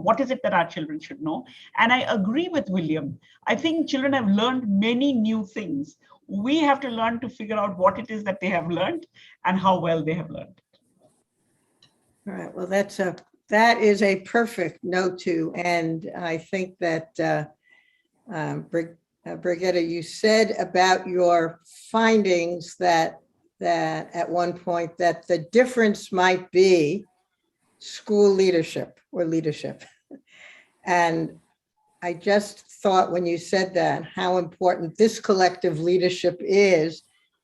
what is it that our children should know. And I agree with William. I think children have learned many new things. We have to learn to figure out what it is that they have learned and how well they have learned. All right, well, that is a perfect note to end. I think that Brigitte, you said about your findings that at one point that the difference might be school leadership or leadership. And I just thought when you said that, how important this collective leadership is,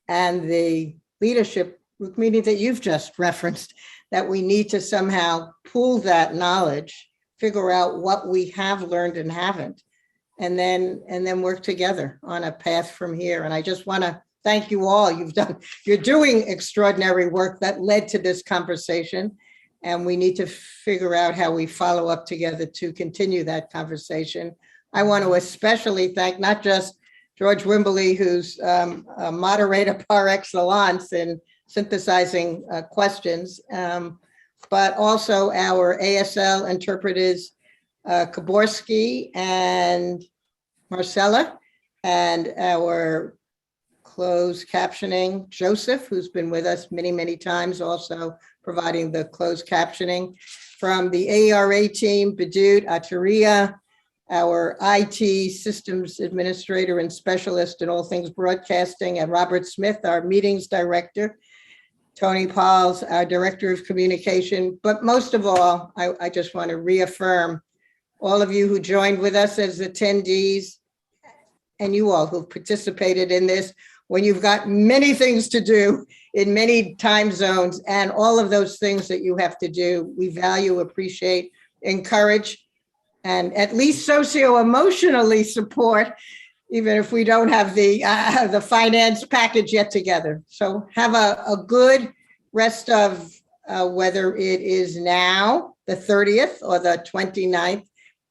and the leadership, Rukmini, that you've just referenced, that we need to somehow pool that knowledge, figure out what we have learned and haven't, and then work together on a path from here. And I just want to thank you all. You're doing extraordinary work that led to this conversation, and we need to figure out how we follow up together to continue that conversation. I want to especially thank not just George Wimberly, who's a moderator par excellence in synthesizing questions, but also our ASL interpreters, Kaborski and Marcella, and our closed captioning, Joseph, who's been with us many, many times, also providing the closed captioning. From the AERA team, Badut, Ataria, our IT systems administrator and specialist in all things broadcasting, and Robert Smith, our meetings director, Tony Pauls, our director of communication. But most of all, I just want to reaffirm all of you who joined with us as attendees, and you all who participated in this when you've got many things to do in many time zones, and all of those things that you have to do, we value, appreciate, encourage, and at least socio-emotionally support, even if we don't have the finance package yet together. So have a good rest of whether it is now, the 30th or the 29th,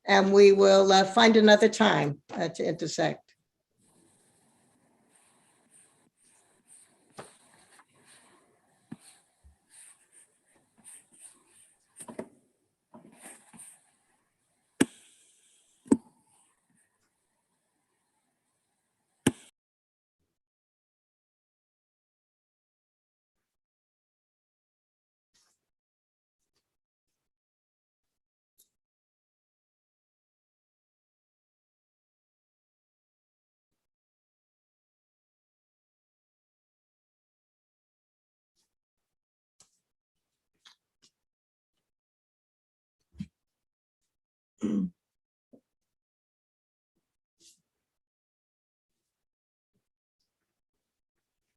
and we will find another time to intersect.